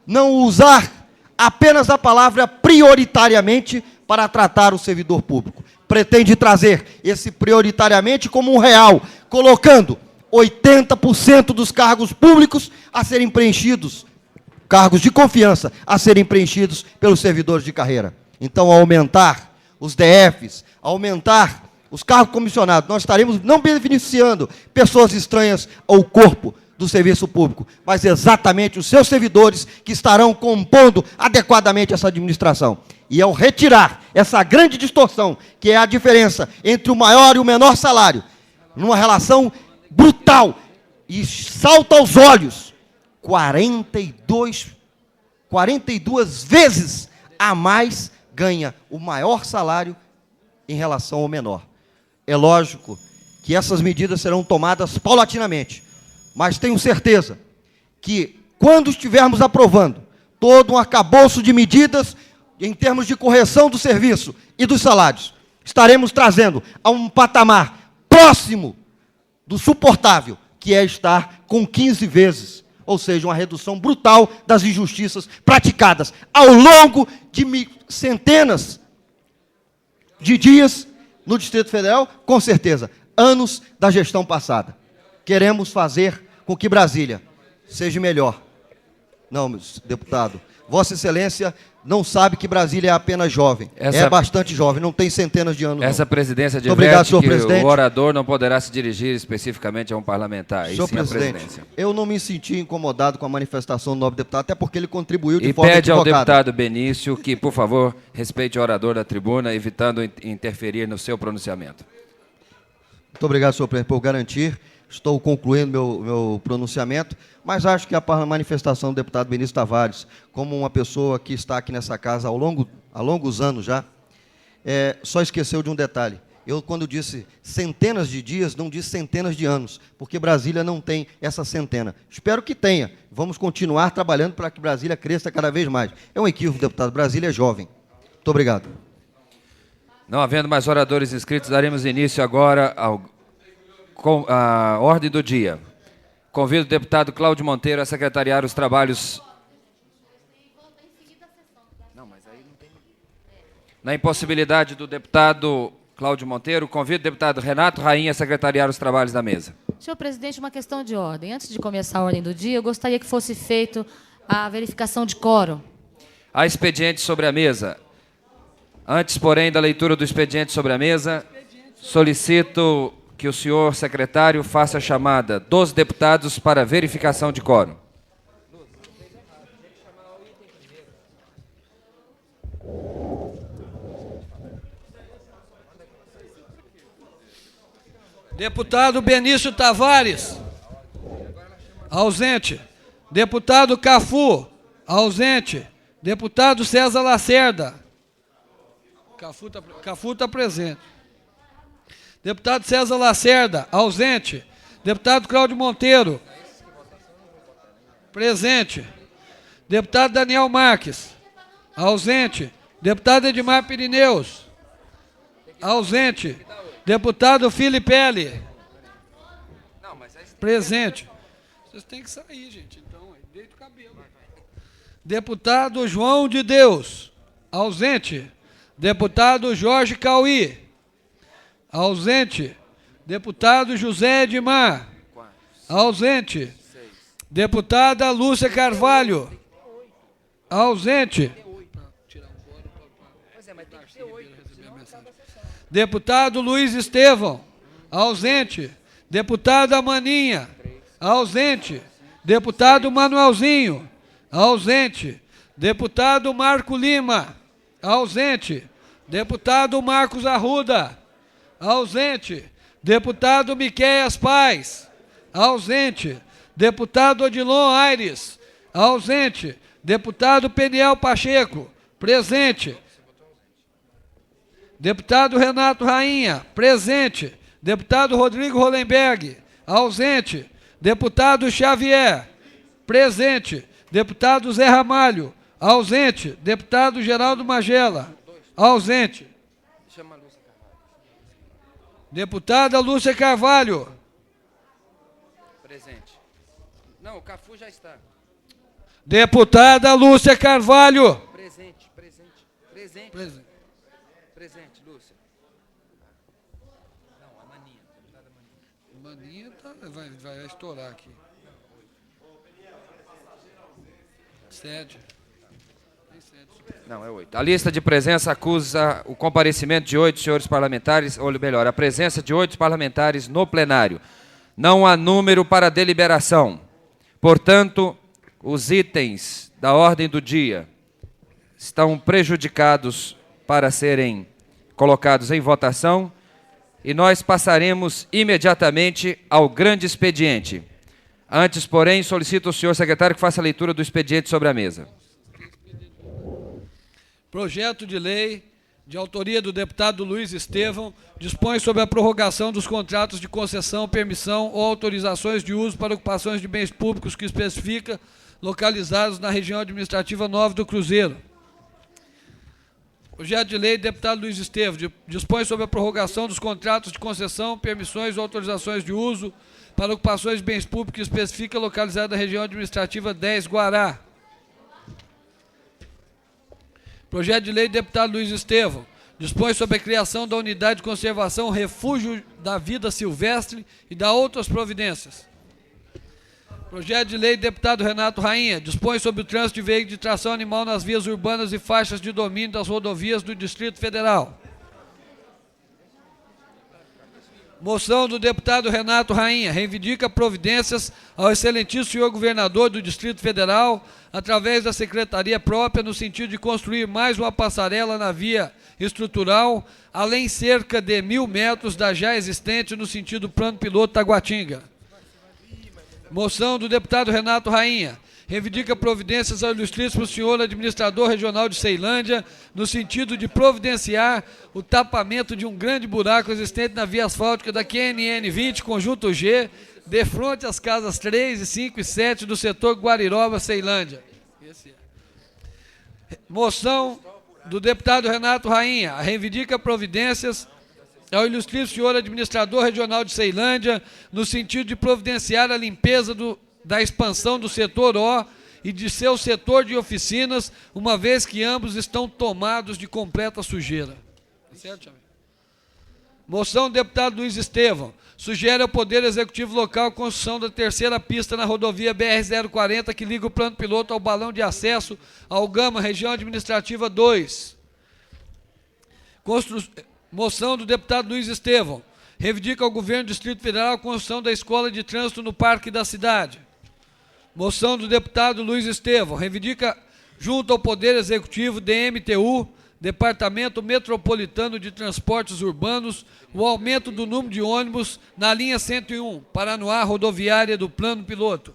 não usar apenas a palavra prioritariamente para tratar o servidor público. Pretende trazer esse prioritariamente como um real, colocando 80% dos cargos públicos a serem preenchidos, cargos de confiança a serem preenchidos pelos servidores de carreira. Então, ao aumentar os DFs, aumentar os cargos comissionados, nós estaremos não beneficiando pessoas estranhas ao corpo do serviço público, mas exatamente os seus servidores que estarão compondo adequadamente essa administração. E ao retirar essa grande distorção, que é a diferença entre o maior e o menor salário, numa relação brutal, e salta aos olhos, 42 42 vezes a mais ganha o maior salário em relação ao menor. É lógico que essas medidas serão tomadas paulatinamente, mas tenho certeza que, quando estivermos aprovando todo um arcabouço de medidas em termos de correção do serviço e dos salários, estaremos trazendo a um patamar próximo do suportável, que é estar com 15 vezes, ou seja, uma redução brutal das injustiças praticadas ao longo de centenas de dias no Distrito Federal, com certeza, anos da gestão passada. Queremos fazer com que Brasília seja melhor. Não, deputado, Vossa Excelência não sabe que Brasília é apenas jovem. É bastante jovem, não tem centenas de anos. Essa não. presidência Muito obrigado, diverte senhor que presidente. o orador não poderá se dirigir especificamente a um parlamentar, e Senhor sim à presidente, presidência. eu não me senti incomodado com a manifestação do nobre deputado, até porque ele contribuiu de E forma pede ao equivocada. deputado Benício que, por favor, respeite o orador da tribuna, evitando interferir no seu pronunciamento. Muito obrigado, senhor presidente, por garantir. Estou concluindo meu pronunciamento, mas acho que a manifestação do deputado Benício Tavares, como uma pessoa que está aqui nessa casa há longos anos já, só esqueceu de um detalhe. Eu, quando disse centenas de dias, não disse centenas de anos, porque Brasília não tem essa centena. Espero que tenha. Vamos continuar trabalhando para que Brasília cresça cada vez mais. É um equívoco, deputado. Brasília é jovem. Muito obrigado. Não havendo mais oradores inscritos, daremos início agora à ordem do dia. Convido o deputado Cláudio Monteiro a secretariar os trabalhos. Na impossibilidade do deputado Cláudio Monteiro, convido o deputado Renato Rainha a secretariar os trabalhos da mesa. Senhor presidente, uma questão de ordem. Antes de começar a ordem do dia, eu gostaria que fosse feita a verificação de quórum. Há expediente sobre a mesa. Antes, porém, da leitura do expediente sobre a mesa, solicito que o senhor secretário faça a chamada dos deputados para verificação de quórum. Deputado Benício Tavares, ausente. Deputado Cafu, ausente. Deputado César Lacerda. Cafu está presente. Deputado César Lacerda, ausente. Deputado Cláudio Monteiro, presente. Deputado Daniel Marques, ausente. Deputado Edmar Pirineus, ausente. Deputado Filipelli, presente. Vocês têm que sair, gente. Então, deita o cabelo. Deputado João de Deus, ausente. Deputado Jorge Cauí, ausente. Deputado José Edmar, ausente. Deputada Lúcia Carvalho, ausente. Deputado Luiz Estevão, ausente. Deputado Amaninha, ausente. Deputado Manuelzinho, ausente. Deputado Marco Lima, ausente. Deputado Marcos Arruda, ausente. Deputado Miqueias Paz, ausente. Deputado Odilon Aires, ausente. Deputado Peniel Pacheco, presente. Deputado Renato Rainha, presente. Deputado Rodrigo Hollenberg, ausente. Deputado Xavier, presente. Deputado Zé Ramalho, ausente. Deputado Geraldo Magela, ausente. Deputada Lúcia Carvalho, Presente. Não, o Cafu já está. Deputada Lúcia Carvalho, Presente. presente. Presente, Lúcia. Maninha vai estourar aqui. Sede. Não, é 8. A lista de presença acusa o comparecimento de 8 senhores parlamentares, ou melhor, a presença de 8 parlamentares no plenário. Não há número para deliberação. Portanto, os itens da ordem do dia estão prejudicados para serem colocados em votação e nós passaremos imediatamente ao grande expediente. Antes, porém, solicito ao senhor secretário que faça a leitura do expediente sobre a mesa. Projeto de lei de autoria do deputado Luiz Estevão dispõe sobre a prorrogação dos contratos de concessão, permissão ou autorizações de uso para ocupações de bens públicos que especifica localizados na região administrativa 9 do Cruzeiro. Projeto de lei do deputado Luiz Estevão dispõe sobre a prorrogação dos contratos de concessão, permissões ou autorizações de uso para ocupações de bens públicos que especifica localizado na região administrativa 10 Guará. Projeto de lei do deputado Luiz Estevão dispõe sobre a criação da unidade de conservação Refúgio da Vida Silvestre e da outras providências. Projeto de lei do deputado Renato Rainha dispõe sobre o trânsito de veículos de tração animal nas vias urbanas e faixas de domínio das rodovias do Distrito Federal. Moção do deputado Renato Rainha reivindica providências ao excelentíssimo senhor governador do Distrito Federal, através da secretaria própria, no sentido de construir mais uma passarela na via estrutural, além cerca de 1.000 metros da já existente no sentido plano piloto Taguatinga. Moção do deputado Renato Rainha reivindica providências ao ilustríssimo senhor administrador regional de Ceilândia, no sentido de providenciar o tapamento de um grande buraco existente na via asfáltica da QNN 20, conjunto G, de frente às casas 3, 5 e 7 do setor Guariroba, Ceilândia. Moção do deputado Renato Rainha reivindica providências ao ilustríssimo senhor administrador regional de Ceilândia, no sentido de providenciar a limpeza da expansão do setor O e de seu setor de oficinas, uma vez que ambos estão tomados de completa sujeira. Certo, moção do deputado Luiz Estevão sugere ao Poder Executivo Local a construção da terceira pista na rodovia BR-040, que liga o plano piloto ao balão de acesso ao Gama, região administrativa 2. Moção do deputado Luiz Estevão reivindica ao governo do Distrito Federal a construção da escola de trânsito no Parque da Cidade. Moção do deputado Luiz Estevão reivindica, junto ao Poder Executivo, DMTU, Departamento Metropolitano de Transportes Urbanos, o aumento do número de ônibus na linha 101, Paranoá, rodoviária do Plano Piloto.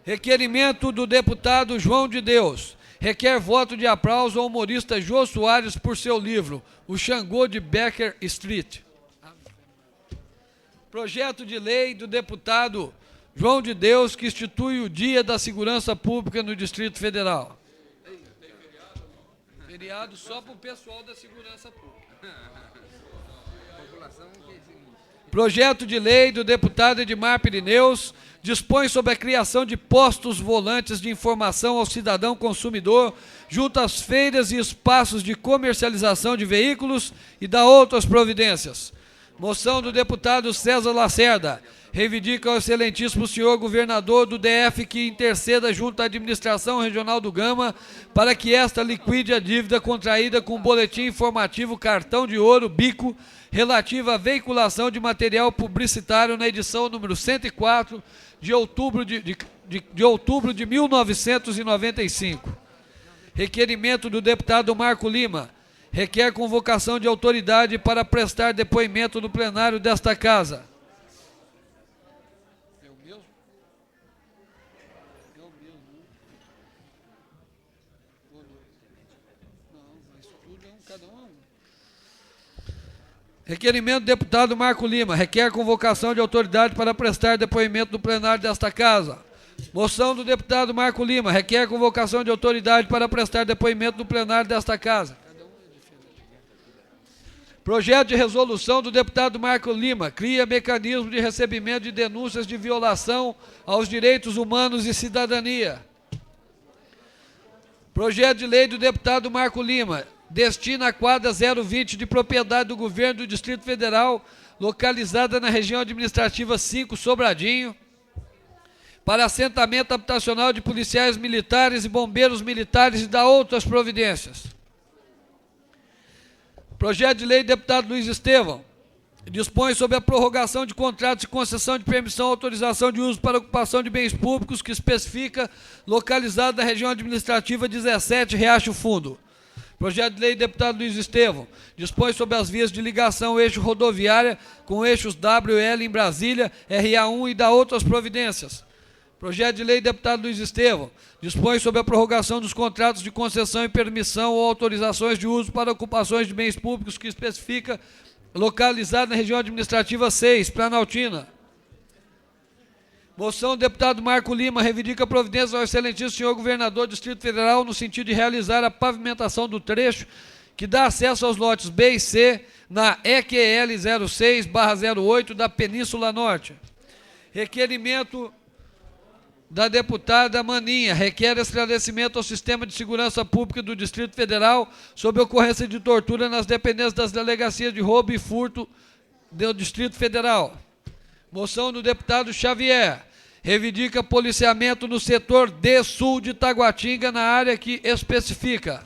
Requerimento do deputado João de Deus requer voto de aplauso ao humorista Jô Soares por seu livro, O Xangô de Baker Street. Projeto de lei do deputado João de Deus, que institui o Dia da Segurança Pública no Distrito Federal. Feriado só para o pessoal da segurança pública. Projeto de lei do deputado Edmar Pirineus dispõe sobre a criação de postos volantes de informação ao cidadão consumidor junto às feiras e espaços de comercialização de veículos e da outras providências. Moção do deputado César Lacerda reivindica ao excelentíssimo senhor governador do DF que interceda junto à administração regional do Gama para que esta liquide a dívida contraída com o boletim informativo Cartão de Ouro Bico relativa à veiculação de material publicitário na edição número 104 de outubro de 1995. Requerimento do deputado Marco Lima requer convocação de autoridade para prestar depoimento no plenário desta casa. Requerimento do deputado Marco Lima requer convocação de autoridade para prestar depoimento no plenário desta casa. Moção do deputado Marco Lima requer convocação de autoridade para prestar depoimento no plenário desta casa. Projeto de resolução do deputado Marco Lima cria mecanismo de recebimento de denúncias de violação aos direitos humanos e cidadania. Projeto de lei do deputado Marco Lima destina a quadra 020 de propriedade do governo do Distrito Federal, localizada na região administrativa 5, Sobradinho, para assentamento habitacional de policiais militares e bombeiros militares e da outras providências. Projeto de lei do deputado Luiz Estevão dispõe sobre a prorrogação de contratos de concessão de permissão, autorização de uso para ocupação de bens públicos que especifica localizado na região administrativa 17, Riacho Fundo. Projeto de lei do deputado Luiz Estevão dispõe sobre as vias de ligação eixo rodoviária com eixos WL em Brasília, RA1 e da outras providências. Projeto de lei, deputado Luiz Estevão, dispõe sobre a prorrogação dos contratos de concessão e permissão ou autorizações de uso para ocupações de bens públicos que especifica localizado na região administrativa 6, Planaltina. Moção do deputado Marco Lima, reivindica providências ao excelentíssimo senhor governador do Distrito Federal no sentido de realizar a pavimentação do trecho que dá acesso aos lotes B e C na EQL 06/08 da Península Norte. Requerimento da deputada Maninha, requer esclarecimento ao Sistema de Segurança Pública do Distrito Federal sobre ocorrência de tortura nas dependências das delegacias de roubo e furto do Distrito Federal. Moção do deputado Xavier, reivindica policiamento no setor D-Sul de Taguatinga, na área que especifica.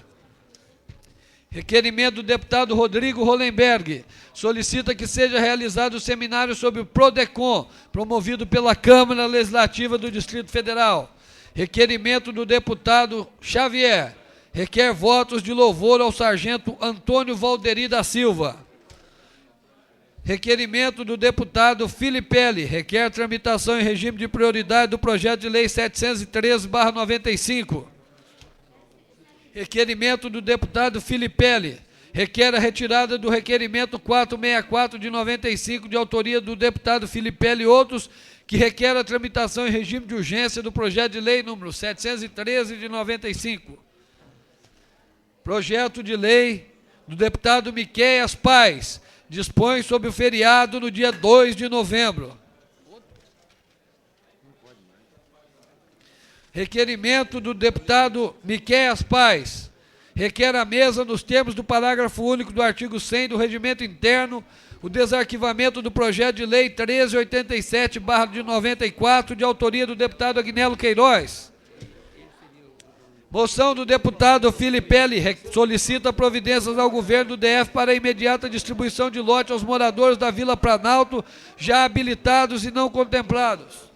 Requerimento do deputado Rodrigo Hollenberg, solicita que seja realizado o seminário sobre o PRODECON, promovido pela Câmara Legislativa do Distrito Federal. Requerimento do deputado Xavier, requer votos de louvor ao sargento Antônio Valderi da Silva. Requerimento do deputado Filipelli, requer tramitação em regime de prioridade do projeto de lei 713/95. Requerimento do deputado Filipelli, requer a retirada do requerimento 464 de 95, de autoria do deputado Filipelli e outros, que requer a tramitação em regime de urgência do projeto de lei número 713 de 95. Projeto de lei do deputado Miqueias Paes, dispõe sobre o feriado no dia 2 de novembro. Requerimento do deputado Miqueias Paes, requer a mesa, nos termos do parágrafo único do artigo 100 do Regimento Interno, o desarquivamento do projeto de lei 1387/94, de autoria do deputado Agnello Queiroz. Moção do deputado Filipelli, solicita providências ao governo do DF para a imediata distribuição de lote aos moradores da Vila Planalto, já habilitados e não contemplados.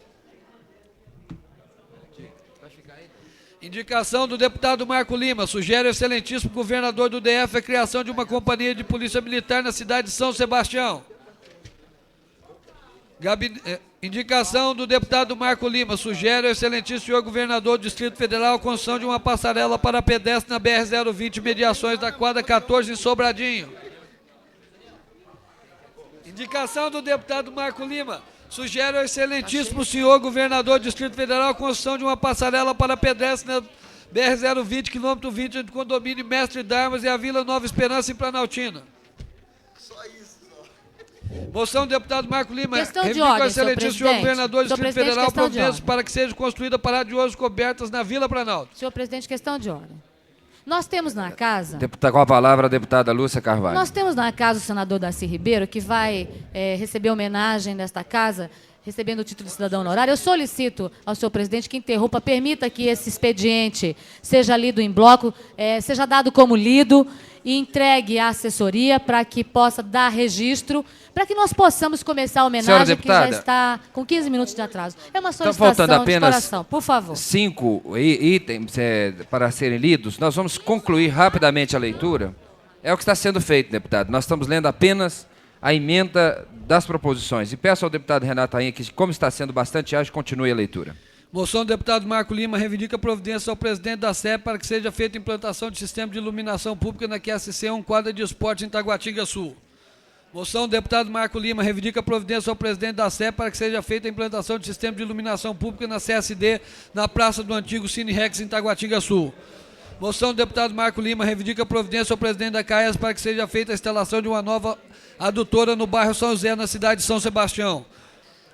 Indicação do deputado Marco Lima, sugere ao excelentíssimo governador do DF a criação de uma companhia de polícia militar na cidade de São Sebastião. Indicação do deputado Marco Lima, sugere ao excelentíssimo senhor governador do Distrito Federal a construção de uma passarela para pedestres na BR-020, mediações da quadra 14 em Sobradinho. Indicação do deputado Marco Lima, sugere ao excelentíssimo senhor governador do Distrito Federal a construção de uma passarela para pedestres na BR-020, quilômetro 20, entre o condomínio Mestre Darmas e a Vila Nova Esperança, em Planaltina. Moção do deputado Marco Lima, reivindica ao excelentíssimo senhor governador do Distrito Federal providências para que seja construída parada de ônibus cobertas na Vila Planalto. Senhor presidente, questão de ordem. Nós temos na casa... Com a palavra a deputada Lúcia Carvalho. Nós temos na casa o senador Darcy Ribeiro, que vai receber homenagem nesta casa, recebendo o título de cidadão honorário. Eu solicito ao senhor presidente que interrompa, permita que esse expediente seja lido em bloco, seja dado como lido e entregue à assessoria para que possa dar registro, para que nós possamos começar a homenagem, que já está com 15 minutos de atraso. É uma solicitação de coração, por favor. 5 itens para serem lidos. Nós vamos concluir rapidamente a leitura. É o que está sendo feito, deputado. Nós estamos lendo apenas a emenda das proposições. E peço ao deputado Renato Rainha que, como está sendo bastante ágil, continue a leitura. Moção do deputado Marco Lima, reivindica providência ao presidente da SEP para que seja feita a implantação de sistema de iluminação pública na QSC 1, quadra de esportes em Taguatinga Sul. Moção do deputado Marco Lima, reivindica providência ao presidente da SEP para que seja feita a implantação de sistema de iluminação pública na CSD, na Praça do Antigo Cine Rex, em Taguatinga Sul. Moção do deputado Marco Lima, reivindica providência ao presidente da CAES para que seja feita a instalação de uma nova adutora no bairro São José, na cidade de São Sebastião.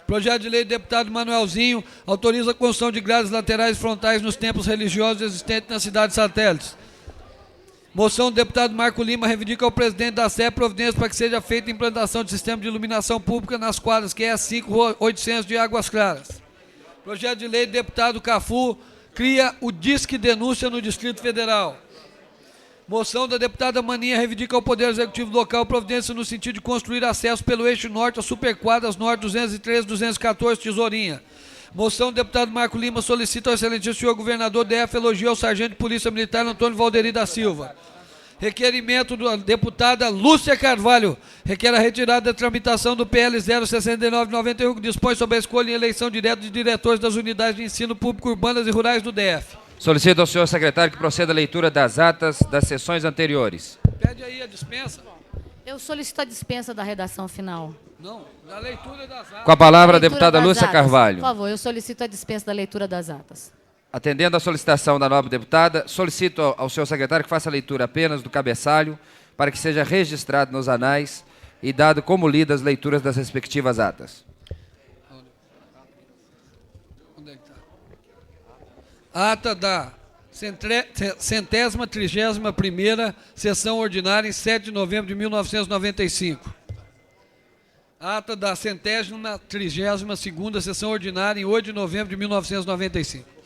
Projeto de lei do deputado Manuelzinho autoriza a construção de grades laterais e frontais nos templos religiosos existentes nas cidades satélites. Moção do deputado Marco Lima, reivindica ao presidente da SEP providência para que seja feita a implantação de sistema de iluminação pública nas quadras QS 5800 de Águas Claras. Projeto de lei do deputado Cafu cria o Disque Denúncia no Distrito Federal. Moção da deputada Maninha, reivindica ao Poder Executivo local providência no sentido de construir acesso pelo eixo norte às superquadras norte 213 214 Tesourinha. Moção do deputado Marco Lima, solicita ao excelentíssimo senhor governador DF elogio ao sargento de polícia militar Antônio Valderi da Silva. Requerimento da deputada Lúcia Carvalho. Requer a retirada da tramitação do PL 06991, que dispõe sobre a escolha e eleição direta de diretores das unidades de ensino público urbanas e rurais do DF. Solicito ao senhor secretário que proceda à leitura das atas das sessões anteriores. Pede aí a dispensa. Eu solicito a dispensa da redação final. Não, da leitura das atas. Com a palavra a Leitura deputada das Lúcia atas. Carvalho. Por favor, eu solicito a dispensa da leitura das atas. Atendendo à solicitação da nobre deputada, solicito ao senhor secretário que faça a leitura apenas do cabeçalho, para que seja registrado nos anais e dado como lidas as leituras das respectivas atas. Onde é que tá? Ata da 131ª sessão ordinária em 7 de novembro de 1995. Ata da 132ª sessão ordinária em 8 de novembro de 1995.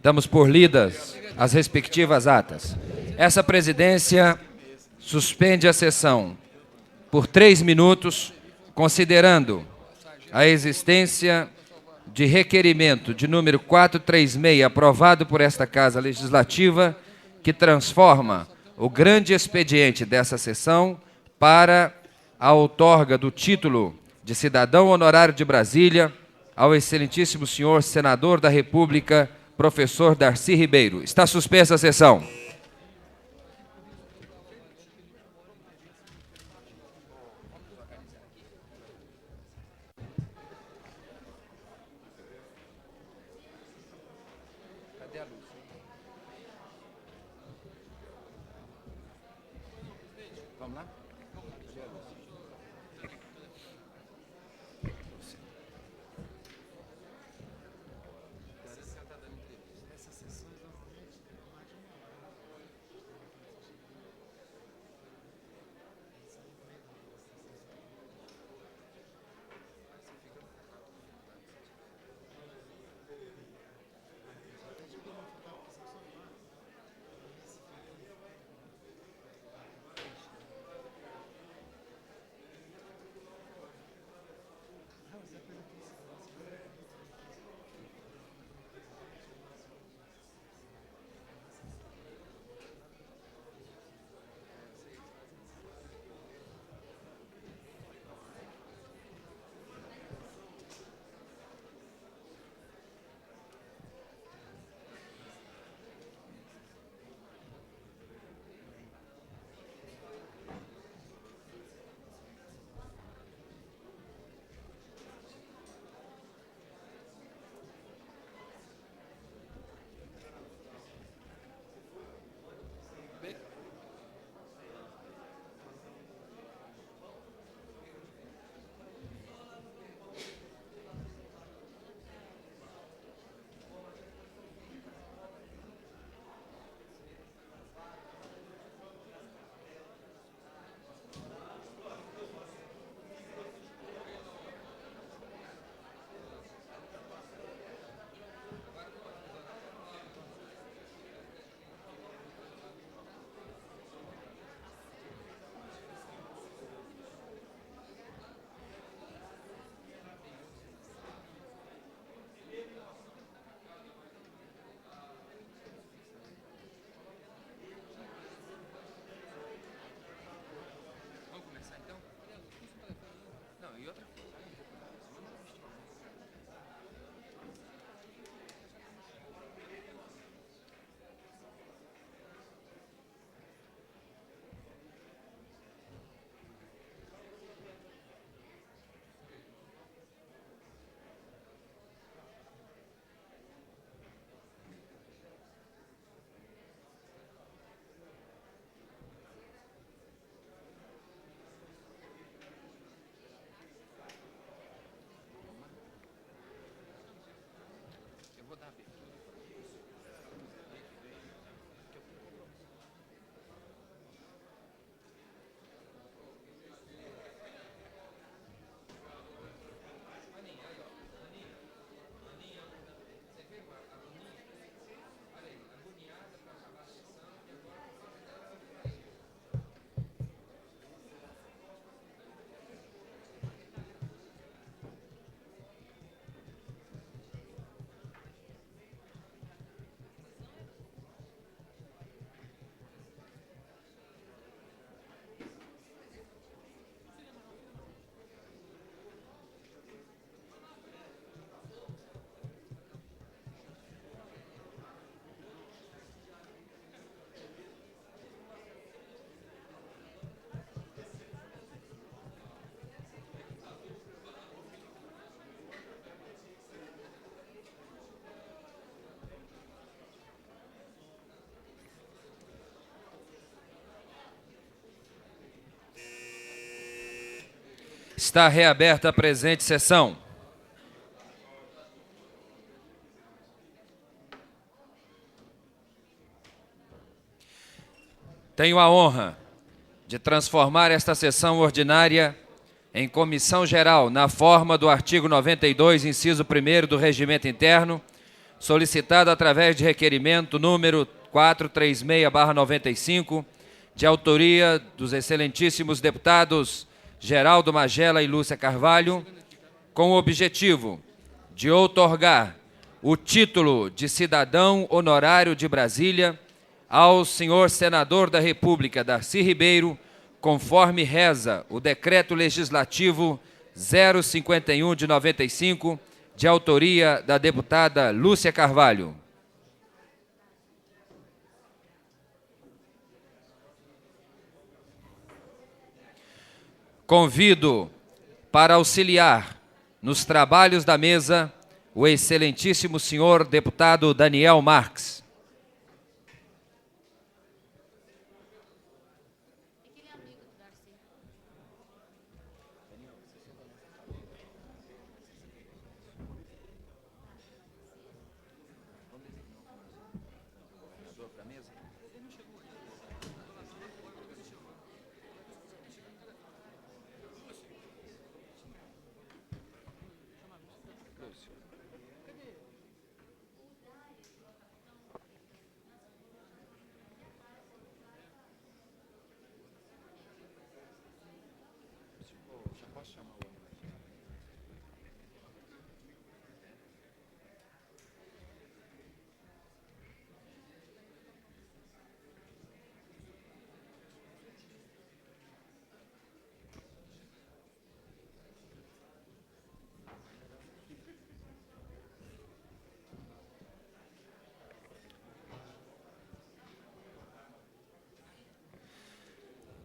Damos por lidas as respectivas atas. Essa presidência suspende a sessão por 3 minutos, considerando a existência de requerimento de número 436, aprovado por esta Casa Legislativa, que transforma o grande expediente dessa sessão para a outorga do título de cidadão honorário de Brasília ao excelentíssimo senhor senador da República, professor Darcy Ribeiro. Está suspensa a sessão. Vamos lá? Está reaberta a presente sessão. Tenho a honra de transformar esta sessão ordinária em comissão geral, na forma do artigo 92, inciso 1º do Regimento Interno, solicitado através de requerimento número 436/95, de autoria dos excelentíssimos deputados Geraldo Magela e Lúcia Carvalho, com o objetivo de outorgar o título de cidadão honorário de Brasília ao senhor senador da República, Darcy Ribeiro, conforme reza o Decreto Legislativo 051 de 95, de autoria da deputada Lúcia Carvalho. Convido para auxiliar nos trabalhos da mesa o excelentíssimo senhor deputado Daniel Marques.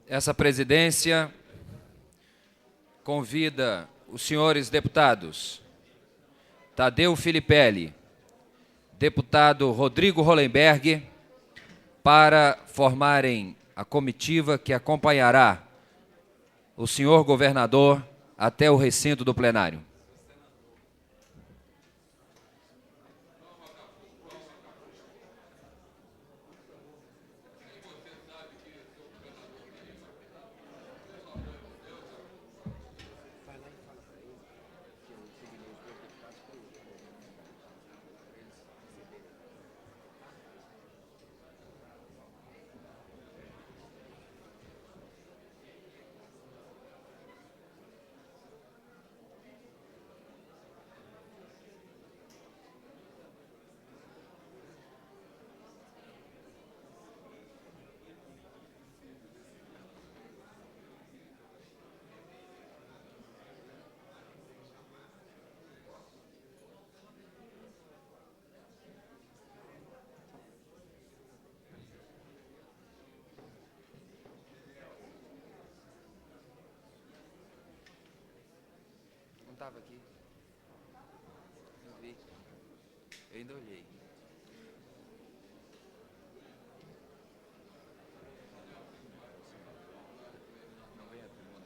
Essa presidência convida os senhores deputados Tadeu Filipelli, deputado Rodrigo Hollenberg, para formarem a comitiva que acompanhará o senhor governador até o recinto do plenário. Estava aqui. Não vi. Eu ainda olhei. Não vem a tribuna.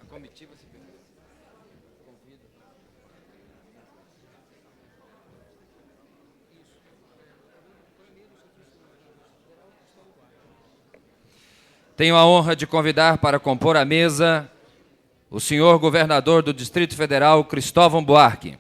Comitiva se convida. Tenho a honra de convidar para compor a mesa o senhor governador do Distrito Federal, Cristóvão Buarque.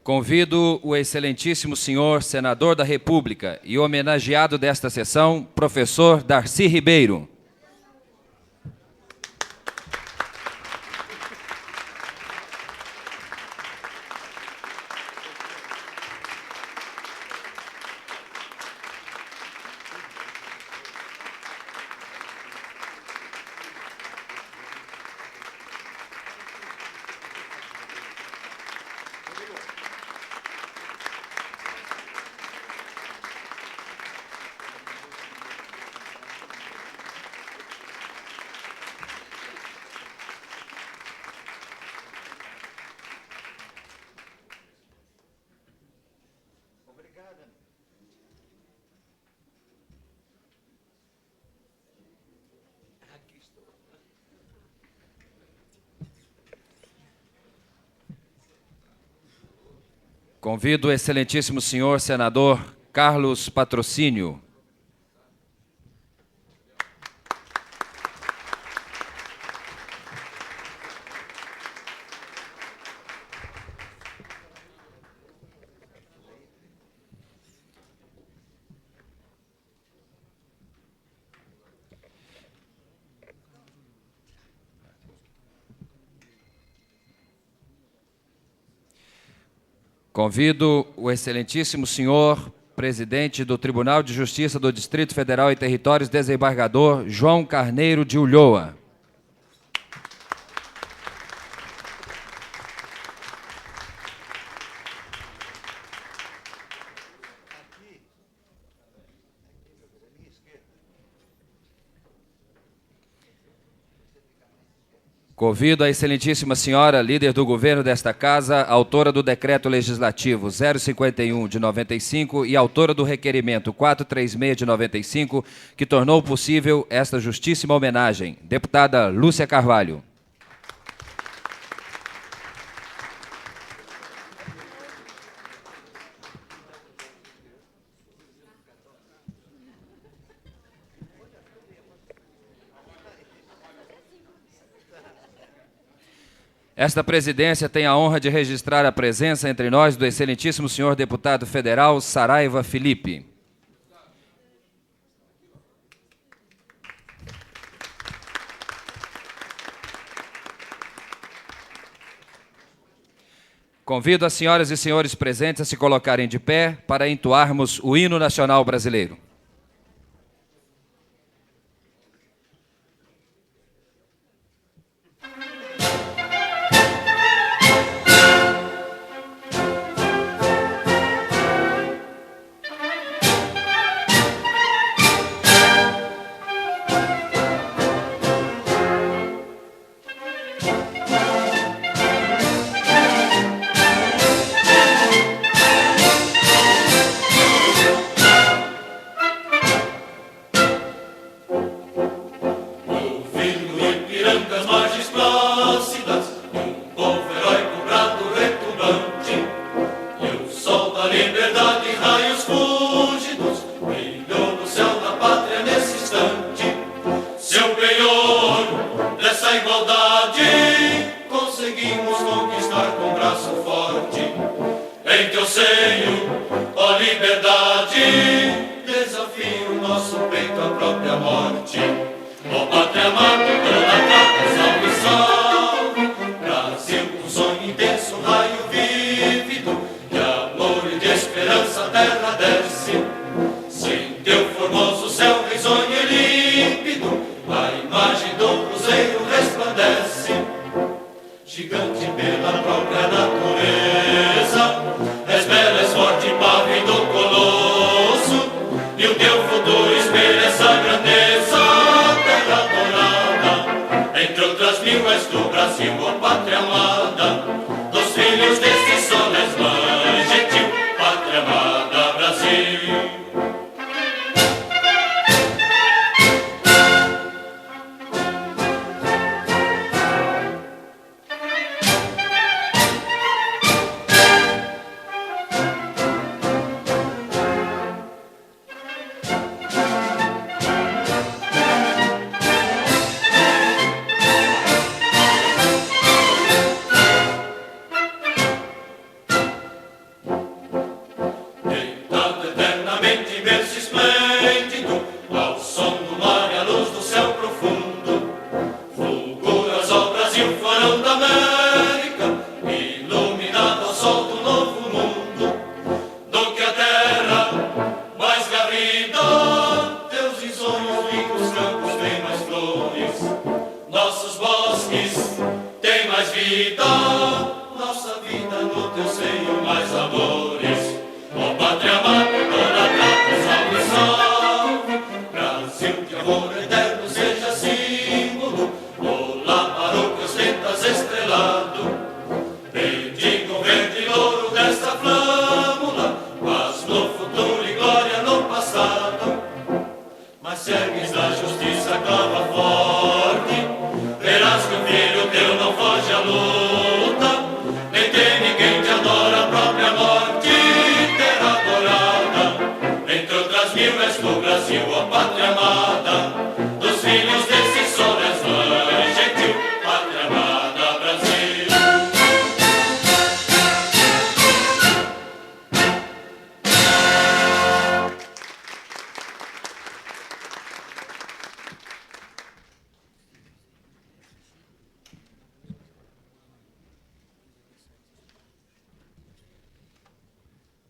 Convido o excelentíssimo senhor senador da República e homenageado desta sessão, professor Darcy Ribeiro. Convido o excelentíssimo senhor senador Carlos Patrocínio. Convido o excelentíssimo senhor presidente do Tribunal de Justiça do Distrito Federal e Territórios, desembargador João Carneiro de Ulloa. Convido a excelentíssima senhora, líder do governo desta casa, autora do decreto legislativo 051 de 95 e autora do requerimento 436 de 95, que tornou possível esta justíssima homenagem, deputada Lúcia Carvalho. Esta presidência tem a honra de registrar a presença entre nós do excelentíssimo senhor deputado federal Saraiva Felipe. Convido as senhoras e senhores presentes a se colocarem de pé para entoarmos o hino nacional brasileiro. E o teu futuro espelha essa grandeza, terra dourada. pátria amada, toda prata, salve, salve. Brasil de amor eterno seja símbolo, olá para o que ostentas estrelado. Bendiga o verde e louro desta flâmula, paz no futuro e glória no passado. Mas se ergues na justiça clava forte, verás que o filho teu não foge à luta, nem teme quem te adora, a própria morte terá adorada. Entre outras mil és tu, Brasil, ó pátria amada, dos filhos desse sol és mãe gentil, pátria amada, Brasil.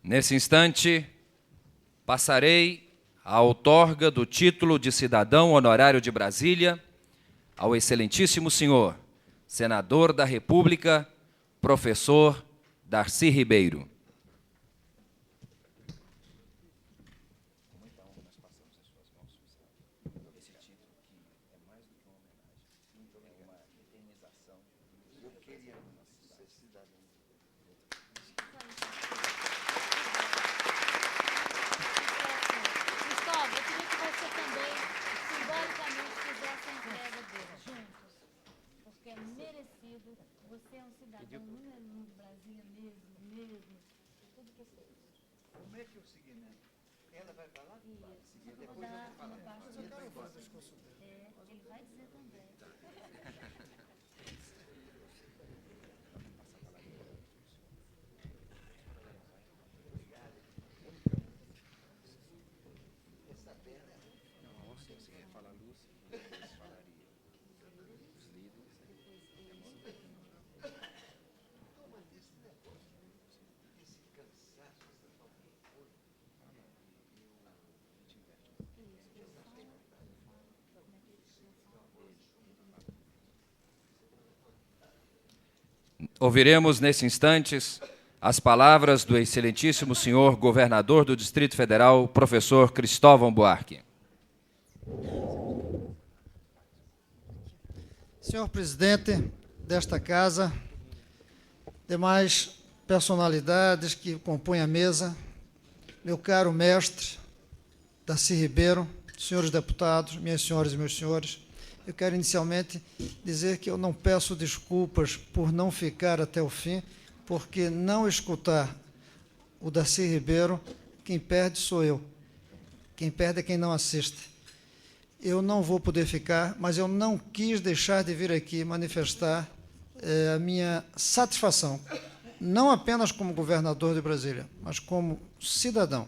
Nesse instante, passarei a outorga do título de cidadão honorário de Brasília ao excelentíssimo senhor, senador da República, professor Darcy Ribeiro. Cristóvão, eu queria que você também, simbolicamente, fizesse a entrega dele, juntos. Porque é merecido. Você é um cidadão número 1 do Brasil, mesmo. Tudo que você fez. Como é que é o seguimento? Ela vai falar? Isso. Depois eu vou falar. Mas eu quero fazer o discurso dele. Ele vai dizer também. Ouviremos, nesse instantes, as palavras do excelentíssimo senhor governador do Distrito Federal, professor Cristóvão Buarque. Senhor presidente desta casa, demais personalidades que compõem a mesa, meu caro mestre Darcy Ribeiro, senhores deputados, minhas senhoras e meus senhores, eu quero inicialmente dizer que eu não peço desculpas por não ficar até o fim, porque não escutar o Darcy Ribeiro, quem perde sou eu. Quem perde é quem não assiste. Eu não vou poder ficar, mas eu não quis deixar de vir aqui manifestar a minha satisfação, não apenas como governador de Brasília, mas como cidadão,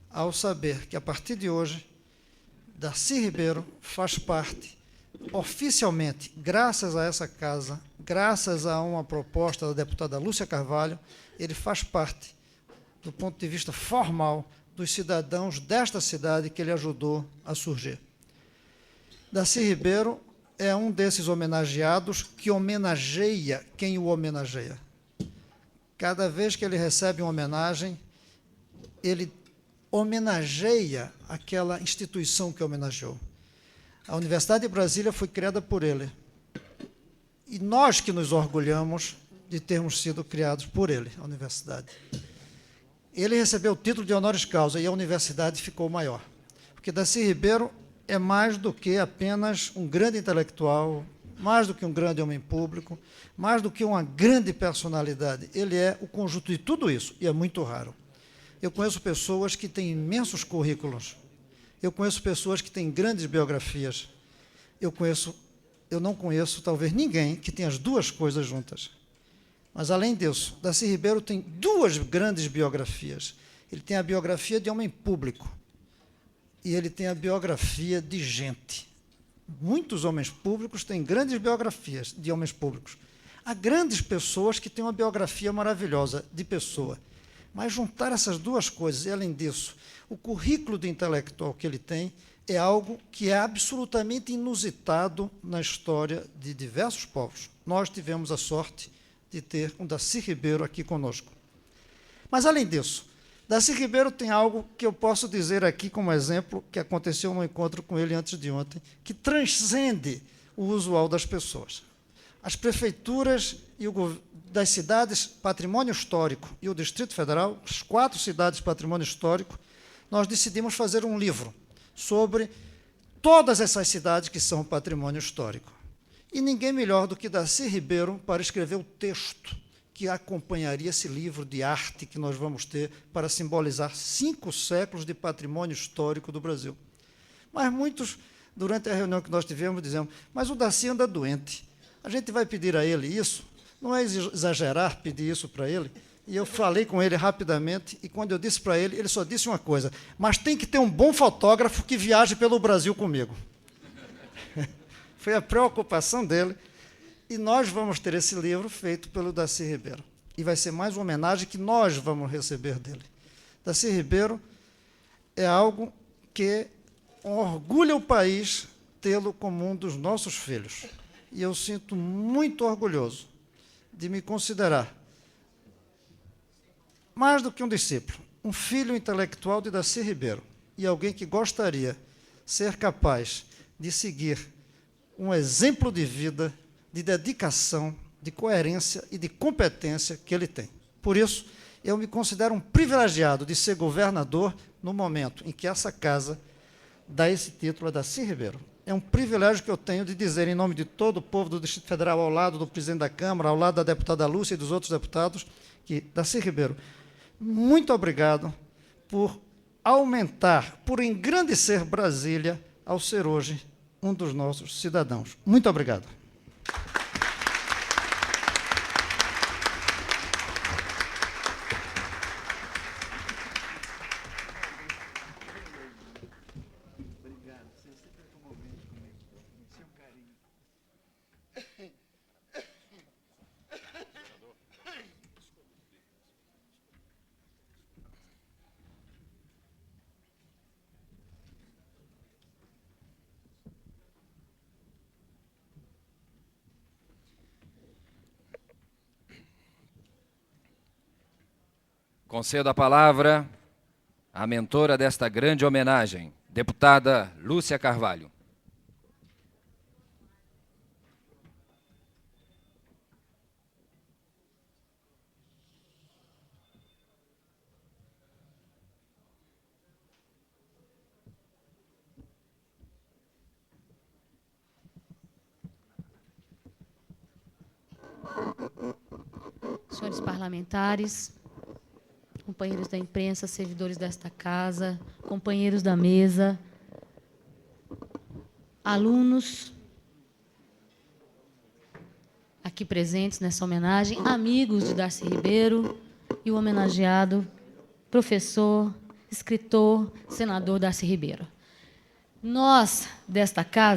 ao saber que, a partir de hoje, Darcy Ribeiro faz parte, oficialmente, graças a essa casa, graças a uma proposta da deputada Lúcia Carvalho, ele faz parte, do ponto de vista formal, dos cidadãos desta cidade que ele ajudou a surgir. Darcy Ribeiro é um desses homenageados que homenageia quem o homenageia. Cada vez que ele recebe uma homenagem, ele homenageia aquela instituição que homenageou. A Universidade de Brasília foi criada por ele. E nós que nos orgulhamos de termos sido criados por ele, a universidade. Ele recebeu o título de honoris causa e a universidade ficou maior. Porque Darcy Ribeiro é mais do que apenas um grande intelectual, mais do que um grande homem público, mais do que uma grande personalidade. Ele é o conjunto de tudo isso, e é muito raro. Eu conheço pessoas que têm imensos currículos. Eu conheço pessoas que têm grandes biografias. Eu não conheço, talvez, ninguém que tenha as duas coisas juntas. Mas, além disso, Darcy Ribeiro tem duas grandes biografias. Ele tem a biografia de homem público e ele tem a biografia de gente. Muitos homens públicos têm grandes biografias de homens públicos. Há grandes pessoas que têm uma biografia maravilhosa de pessoa. Mas juntar essas duas coisas, e além disso, o currículo de intelectual que ele tem é algo que é absolutamente inusitado na história de diversos povos. Nós tivemos a sorte de ter um Darcy Ribeiro aqui conosco. Mas, além disso, Darcy Ribeiro tem algo que eu posso dizer aqui como exemplo, que aconteceu no encontro com ele antes de ontem, que transcende o usual das pessoas. As prefeituras das cidades Patrimônio Histórico e o Distrito Federal, as 4 cidades Patrimônio Histórico, nós decidimos fazer um livro sobre todas essas cidades que são patrimônio histórico. E ninguém melhor do que Darcy Ribeiro para escrever o texto que acompanharia esse livro de arte que nós vamos ter para simbolizar 5 séculos de patrimônio histórico do Brasil. Mas muitos, durante a reunião que nós tivemos, dizemos, mas o Darcy anda doente. A gente vai pedir a ele isso? Não é exagerar pedir isso para ele? E eu falei com ele rapidamente, e quando eu disse para ele, ele só disse uma coisa, mas tem que ter um bom fotógrafo que viaje pelo Brasil comigo. Foi a preocupação dele, e nós vamos ter esse livro feito pelo Darcy Ribeiro. E vai ser mais uma homenagem que nós vamos receber dele. Darcy Ribeiro é algo que orgulha o país tê-lo como um dos nossos filhos. E eu sinto muito orgulhoso de me considerar mais do que um discípulo, um filho intelectual de Darcy Ribeiro e alguém que gostaria de ser capaz de seguir um exemplo de vida, de dedicação, de coerência e de competência que ele tem. Por isso, eu me considero um privilegiado de ser governador no momento em que essa casa dá esse título a Darcy Ribeiro. É um privilégio que eu tenho de dizer, em nome de todo o povo do Distrito Federal, ao lado do presidente da Câmara, ao lado da deputada Lúcia e dos outros deputados, que, Darcy Ribeiro, muito obrigado por aumentar, por engrandecer Brasília ao ser hoje um dos nossos cidadãos. Muito obrigado. Concedo a palavra à mentora desta grande homenagem, deputada Lúcia Carvalho. Senhores parlamentares, companheiros da imprensa, servidores desta casa, companheiros da mesa, alunos aqui presentes nessa homenagem, amigos de Darcy Ribeiro e o homenageado, professor, escritor, senador Darcy Ribeiro. Nós, desta casa,